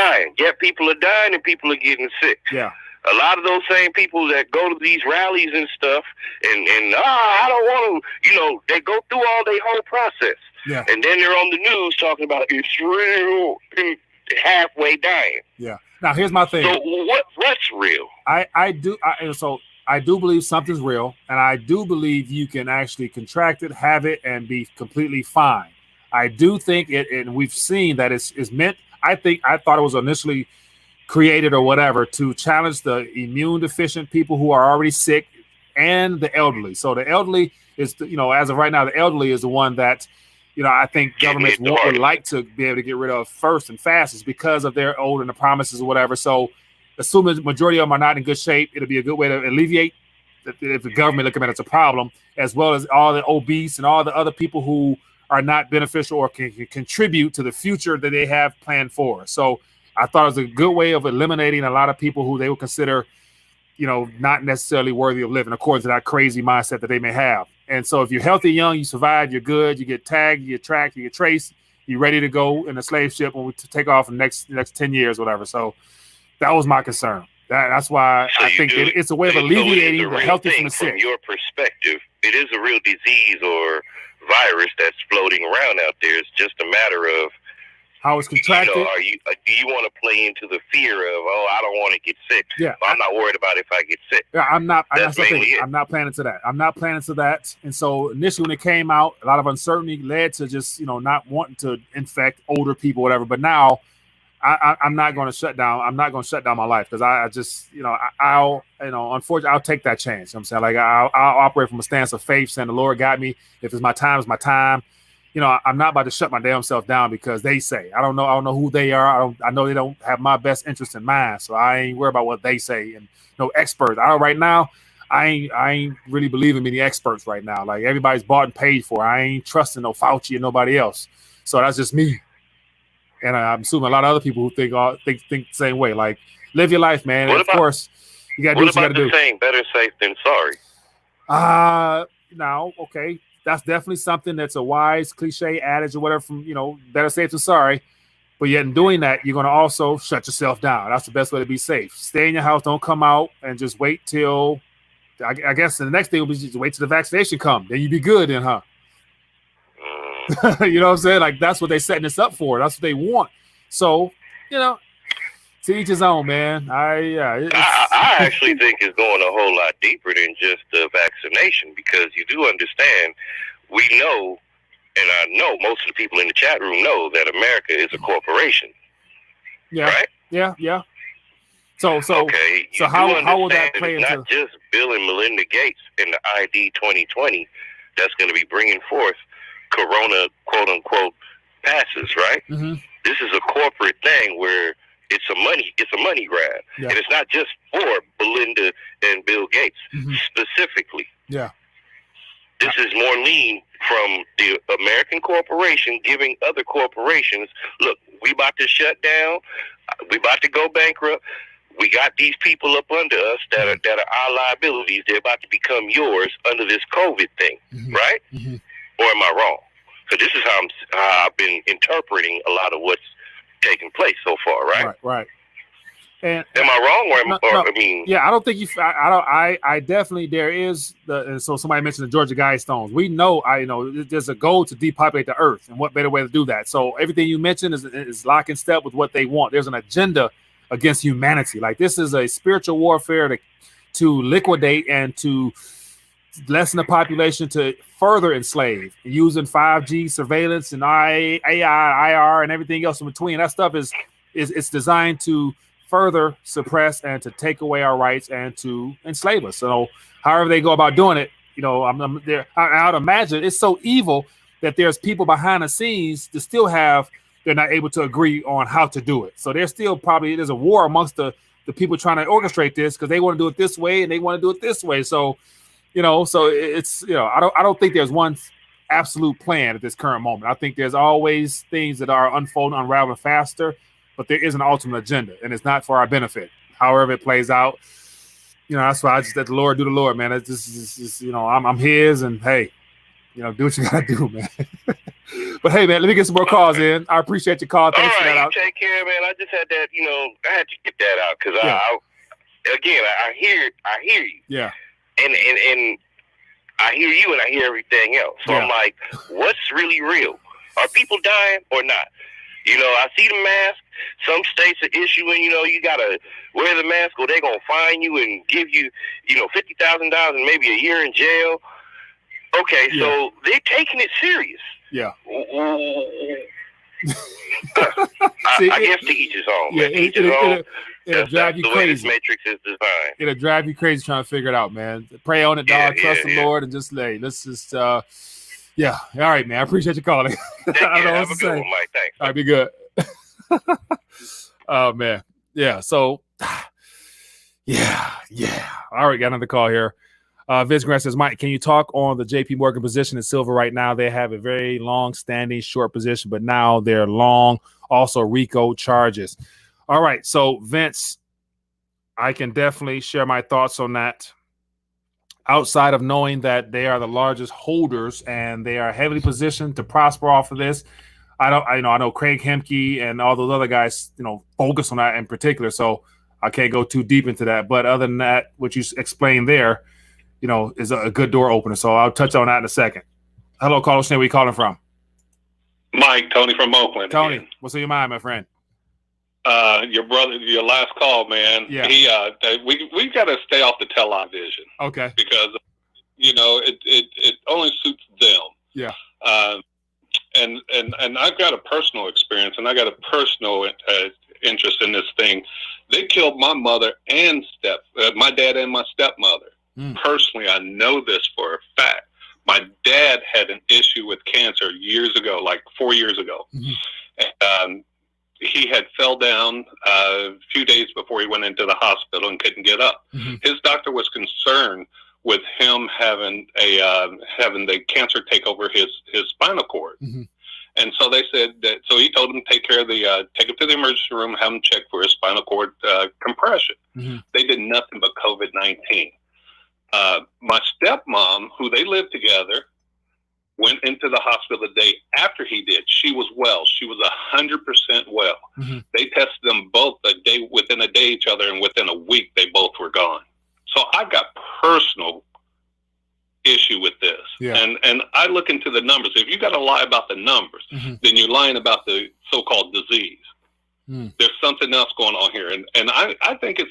People are dying and people are getting sick. Yeah. A lot of those same people that go to these rallies and stuff and I don't want to, they go through all their whole process. Yeah. And then they're on the news talking about it's real and halfway dying. Yeah. Now, here's my thing. So what's real? I do believe something's real, and I do believe you can actually contract it, have it, and be completely fine. I do think it, and we've seen that it's meant. I thought it was initially created or whatever to challenge the immune deficient people who are already sick and the elderly. So the elderly is, as of right now, the elderly is the one that, I think governments would like to be able to get rid of first and fastest because of their old and the promises or whatever. So assuming the majority of them are not in good shape, it'll be a good way to alleviate if the government looking at it as a problem, as well as all the obese and all the other people who are not beneficial or can contribute to the future that they have planned for. So I thought it was a good way of eliminating a lot of people who they would consider, not necessarily worthy of living, according to that crazy mindset that they may have. And so if you're healthy, young, you survive, you're good, you get tagged, you get tracked, you get traced, you're ready to go in a slave ship when we take off in the next 10 years, whatever. So that was my concern. That's why I think it's a way of alleviating the healthy from the sick. From your perspective, it is a real disease or virus that's floating around out there. It's just a matter of how it's contracted. Do you want to play into the fear of, I don't want to get sick? Yeah, I'm not worried about if I get sick. Yeah, I'm not. That's mainly it. I'm not planning to that. I'm not planning to that. And so initially, when it came out, a lot of uncertainty led to just not wanting to infect older people, whatever. But now, I'm not going to shut down. I'm not going to shut down my life because I just I'll unfortunately I'll take that chance. You know what I'm saying, like I'll operate from a stance of faith, saying the Lord got me. If it's my time, it's my time. I'm not about to shut my damn self down because they say. I don't know who they are. I know they don't have my best interest in mind, so I ain't worried about what they say. And no experts. Right now, I ain't really believing in the experts right now. Like everybody's bought and paid for. I ain't trusting no Fauci or nobody else. So that's just me. And I'm assuming a lot of other people who think the same way. Like live your life, man. And of course, you got to do what you got to do. What about the saying "better safe than sorry"? Now, okay. That's definitely something that's a wise cliche adage or whatever from, better safe than sorry. But yet in doing that, you're going to also shut yourself down. That's the best way to be safe. Stay in your house. Don't come out and just wait till, I guess the next thing will be just wait till the vaccination comes. Then you be good then, huh? You know what I'm saying? Like that's what they're setting this up for. That's what they want. So, to each his own, man. I actually think it's going a whole lot deeper than just the vaccination because you do understand, we know, and I know most of the people in the chat room know that America is a corporation. Yeah. Right? Yeah. So okay. So how will that play into? It's not just Bill and Melinda Gates in the ID 2020 that's going to be bringing forth Corona, quote unquote, passes. Right? Mm-hmm. This is a corporate thing where it's a money grab, yeah. And it's not just for Belinda and Bill Gates specifically. Yeah, this is more lean from the American corporation giving other corporations. Look, we about to shut down. We about to go bankrupt. We got these people up under us that are our liabilities. They're about to become yours under this COVID thing, right? Mm-hmm. Or am I wrong? So this is how I've been interpreting a lot of what's taking place so far, right? Right. And am I wrong? I mean, yeah, I don't think you. I definitely there is and so somebody mentioned the Georgia Guidestones. We know, there's a goal to depopulate the earth, and what better way to do that? So everything you mentioned is lock in step with what they want. There's an agenda against humanity. Like this is a spiritual warfare to liquidate and to lessen the population, to further enslave, using 5G surveillance and AI, IR, and everything else in between. That stuff is designed to further suppress and to take away our rights and to enslave us. So however they go about doing it, I'm there. I would imagine it's so evil that there's people behind the scenes to still they're not able to agree on how to do it. So there's a war amongst the people trying to orchestrate this because they want to do it this way and they want to do it this way. So so it's, I don't think there's one absolute plan at this current moment. I think there's always things that are unfolding, unraveling faster, but there is an ultimate agenda, and it's not for our benefit. However it plays out, that's why I just let the Lord do the Lord, man. It's just I'm His, and hey, do what you gotta do, man. But hey, man, let me get some more calls in. I appreciate your call. Thanks for that. All right, take care, man. I just had that, I had to get that out because I hear you. Yeah. And I hear you and I hear everything else. So I'm like, what's really real? Are people dying or not? I see the mask. Some states are issuing, you got to wear the mask or they're going to fine you and give you, $50,000 and maybe a year in jail. Okay, so they're taking it serious. Yeah. I guess to each his own. It'll drive you crazy. This matrix is designed. It'll drive you crazy trying to figure it out, man. Pray on it, dog. Trust the Lord, and just let's just All right, man. I appreciate you calling. I don't know what to say. Mike. Thanks. All right, be good. Oh man. Yeah. So yeah. All right, got another call here. Vince Grant says, Mike, can you talk on the JP Morgan position in silver right now? They have a very long-standing short position, but now they're long, also RICO charges. All right, so Vince, I can definitely share my thoughts on that. Outside of knowing that they are the largest holders and they are heavily positioned to prosper off of this, I know Craig Hemke and all those other guys, focus on that in particular. So I can't go too deep into that. But other than that, what you explained there, is a good door opener. So I'll touch on that in a second. Hello, caller. Where are you calling from? Mike, Tony from Oakland. Tony, again. what's on your mind, my friend? Your brother, your last call, man. Yeah. We got to stay off the television. Okay. Because, it only suits them. Yeah. And I've got a personal experience, and I got a personal interest in this thing. They killed my mother and my dad and my stepmother. Personally, I know this for a fact. My dad had an issue with cancer years ago, like 4 years ago. And, he had fell down a few days before he went into the hospital and couldn't get up. His doctor was concerned with him having the cancer take over his spinal cord. And so they said that, so he told him take him to the emergency room, have him check for his spinal cord compression. They did nothing but COVID-19. My stepmom, who they lived together, went into the hospital the day after he did. She was well. She was 100% well. They tested them both within a day each other, and within a week they both were gone. So I've got personal issue with this. Yeah. And I look into the numbers. If you got to lie about the numbers, then you're lying about the so-called disease. There's something else going on here. And I think it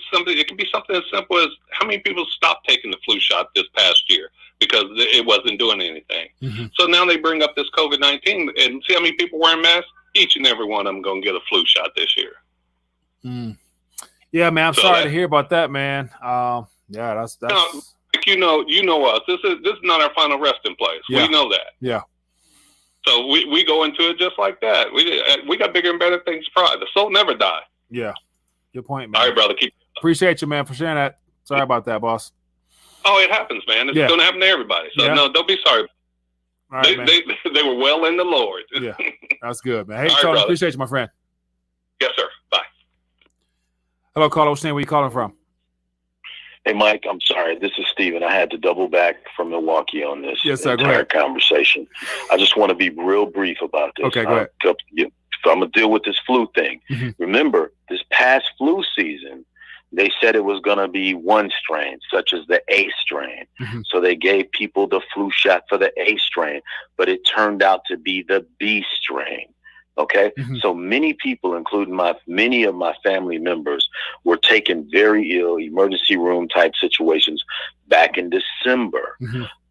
can be something as simple as how many people stopped taking the flu shot this past year because it wasn't doing anything. So now they bring up this COVID-19 and see how many people wearing masks? Each and every one of them going to get a flu shot this year. Yeah, man, I'm sorry to hear about that, man. Yeah, that's no, you know us. This is not our final resting place. Yeah. We know that. Yeah. So we go into it just like that. We got bigger and better things to try. The soul never die. Yeah. Good point, man. All right, brother. Appreciate you, man, for sharing that. Sorry about that, boss. Oh, it happens, man. It's going to happen to everybody. So, no, don't be sorry. All right, they were well in the Lord. Yeah, that's good, man. Hey, Tony, appreciate you, my friend. Yes, sir. Bye. Hello, caller. What's your name? Where you calling from? Hey, Mike, I'm sorry. This is Steven. I had to double back from Milwaukee on this entire conversation. I just want to be real brief about this. Okay, go ahead. I'm going to deal with this flu thing. Remember, this past flu season, they said it was going to be one strain, such as the A strain. So they gave people the flu shot for the A strain, but it turned out to be the B strain. Okay. So many people, including many of my family members, were taken very ill, emergency room type situations back in December.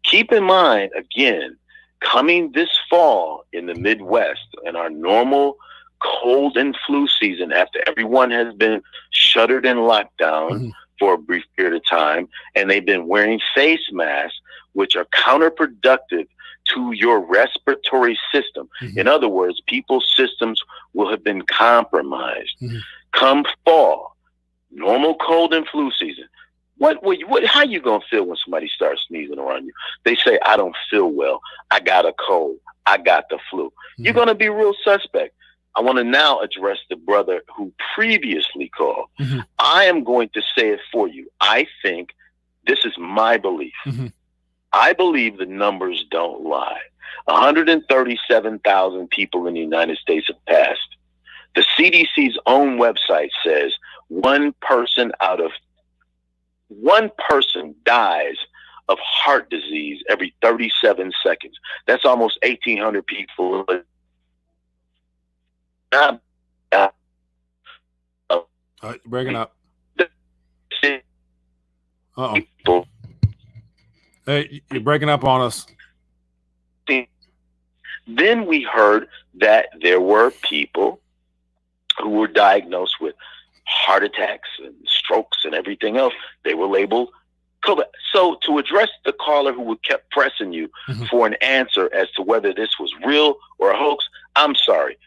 Keep in mind, again, coming this fall in the Midwest and our normal cold and flu season, after everyone has been shuttered and locked down for a brief period of time, and they've been wearing face masks, which are counterproductive to your respiratory system. In other words, people's systems will have been compromised. Come fall, normal cold and flu season, how you gonna feel when somebody starts sneezing around you? They say, I don't feel well. I got a cold. I got the flu. You're gonna be real suspect. I want to now address the brother who previously called. I am going to say it for you. I think this is my belief. I believe the numbers don't lie. 137,000 people in the United States have passed. The CDC's own website says one person dies of heart disease every 37 seconds. That's almost 1,800 people. Breaking up. Uh-oh. Hey, you're breaking up on us. Then we heard that there were people who were diagnosed with heart attacks and strokes and everything else. They were labeled COVID. So to address the caller who kept pressing you for an answer as to whether this was real or a hoax, I'm sorry.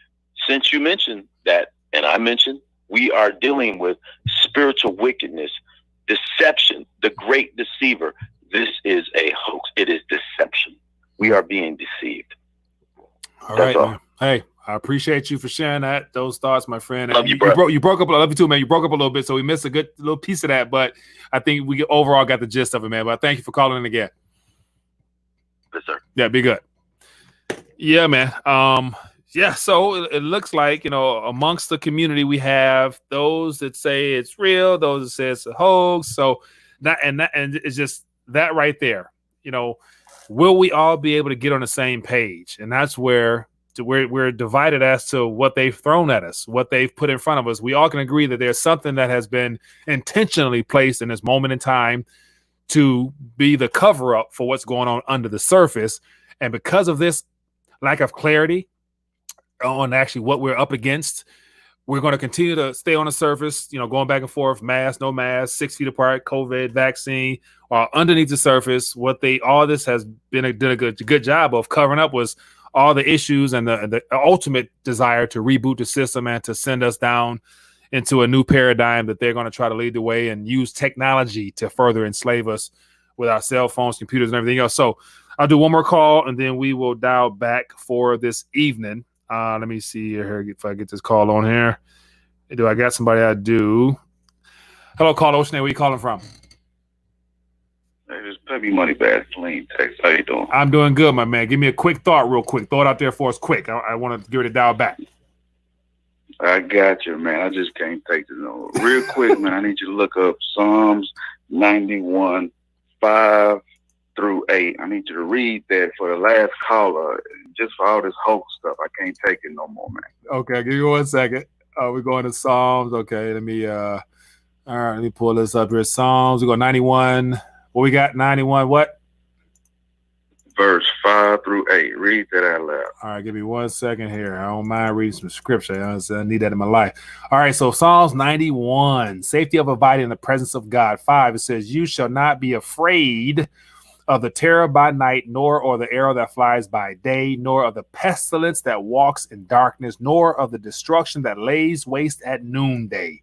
Since you mentioned that, and I mentioned, we are dealing with spiritual wickedness, deception, the great deceiver. This is a hoax. It is deception. We are being deceived. All right, man. Hey, I appreciate you for sharing those thoughts, my friend. Love you, bro. You broke up. I love you too, man. You broke up a little bit, so we missed a good little piece of that, but I think we overall got the gist of it, man. But thank you for calling in again. Yes, sir. Yeah, be good. Yeah, man. Yeah, so it looks like, amongst the community, we have those that say it's real, those that say it's a hoax. So and it's just that right there. Will we all be able to get on the same page? And that's where we're divided as to what they've thrown at us, what they've put in front of us. We all can agree that there's something that has been intentionally placed in this moment in time to be the cover up for what's going on under the surface. And because of this lack of clarity on actually what we're up against, we're going to continue to stay on the surface, going back and forth, mask, no mask, 6 feet apart, COVID, vaccine, while underneath the surface, all this has did a good job of covering up was all the issues and the ultimate desire to reboot the system and to send us down into a new paradigm that they're going to try to lead the way and use technology to further enslave us with our cell phones, computers, and everything else. So I'll do one more call and then we will dial back for this evening. Let me see here if I get this call on here. Do I got somebody? I do. Hello, caller. What's your name? Where you calling from? Hey, this Peppy Money Bad Clean Text. How you doing? I'm doing good, my man. Give me a quick thought real quick. Throw it out there for us quick. I want to give it a dial back. I got you, man. I just can't take it no more. Real quick, man, I need you to look up Psalms 91, 5 through 8. I need you to read that for the last caller. Just for all this hoax stuff, I can't take it no more, man. Okay, give me 1 second. We're going to Psalms. Okay, let me all right, let me pull this up here. Psalms, we go 91. What we got? 91 what? Verse 5 through 8. Read that out loud. All right, give me 1 second here. I don't mind reading some scripture. I need that in my life. All right, so Psalms 91, safety of abiding in the presence of God. 5, it says, you shall not be afraid of the terror by night, nor of the arrow that flies by day, nor of the pestilence that walks in darkness, nor of the destruction that lays waste at noonday.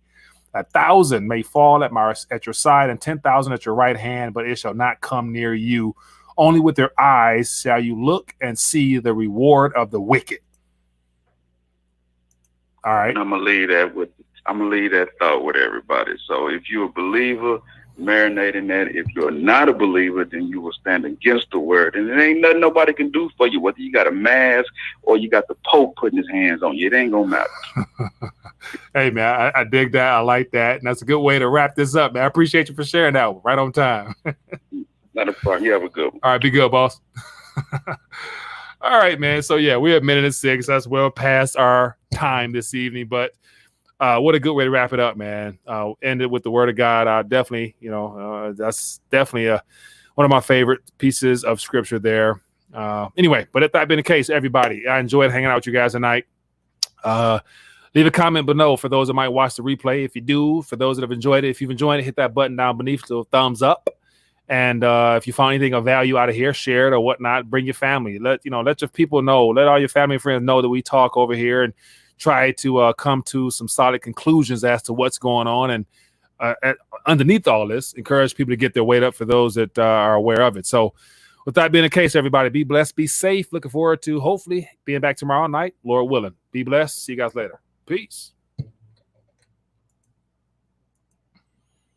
1,000 may fall at your side and 10,000 at your right hand, but it shall not come near you. Only with your eyes shall you look and see the reward of the wicked. All right. And I'm gonna leave that thought with everybody. So if you're a believer, marinate in that. If you're not a believer, then you will stand against the word. And it ain't nothing nobody can do for you, whether you got a mask or you got the Pope putting his hands on you. It ain't gonna matter. Hey, man, I dig that. I like that. And that's a good way to wrap this up, man. I appreciate you for sharing that one right on time. Not a problem. You have a good one. All right, be good, boss. All right, man. So, yeah, we're at 1:06. That's well past our time this evening. But what a good way to wrap it up, man. End it with the word of God. Definitely, that's definitely one of my favorite pieces of scripture there. Anyway, but if that being the case, everybody, I enjoyed hanging out with you guys tonight. Leave a comment below for those that might watch the replay. If you do, for those that have enjoyed it, if you've enjoyed it, hit that button down beneath, so thumbs up. And if you find anything of value out of here, share it or whatnot. Bring your family. Let your people know. Let all your family and friends know that we talk over here and try to come to some solid conclusions as to what's going on. And underneath all this, encourage people to get their weight up for those that are aware of it. So with that being the case, everybody, be blessed, be safe. Looking forward to hopefully being back tomorrow night, Lord willing. Be blessed. See you guys later. Peace.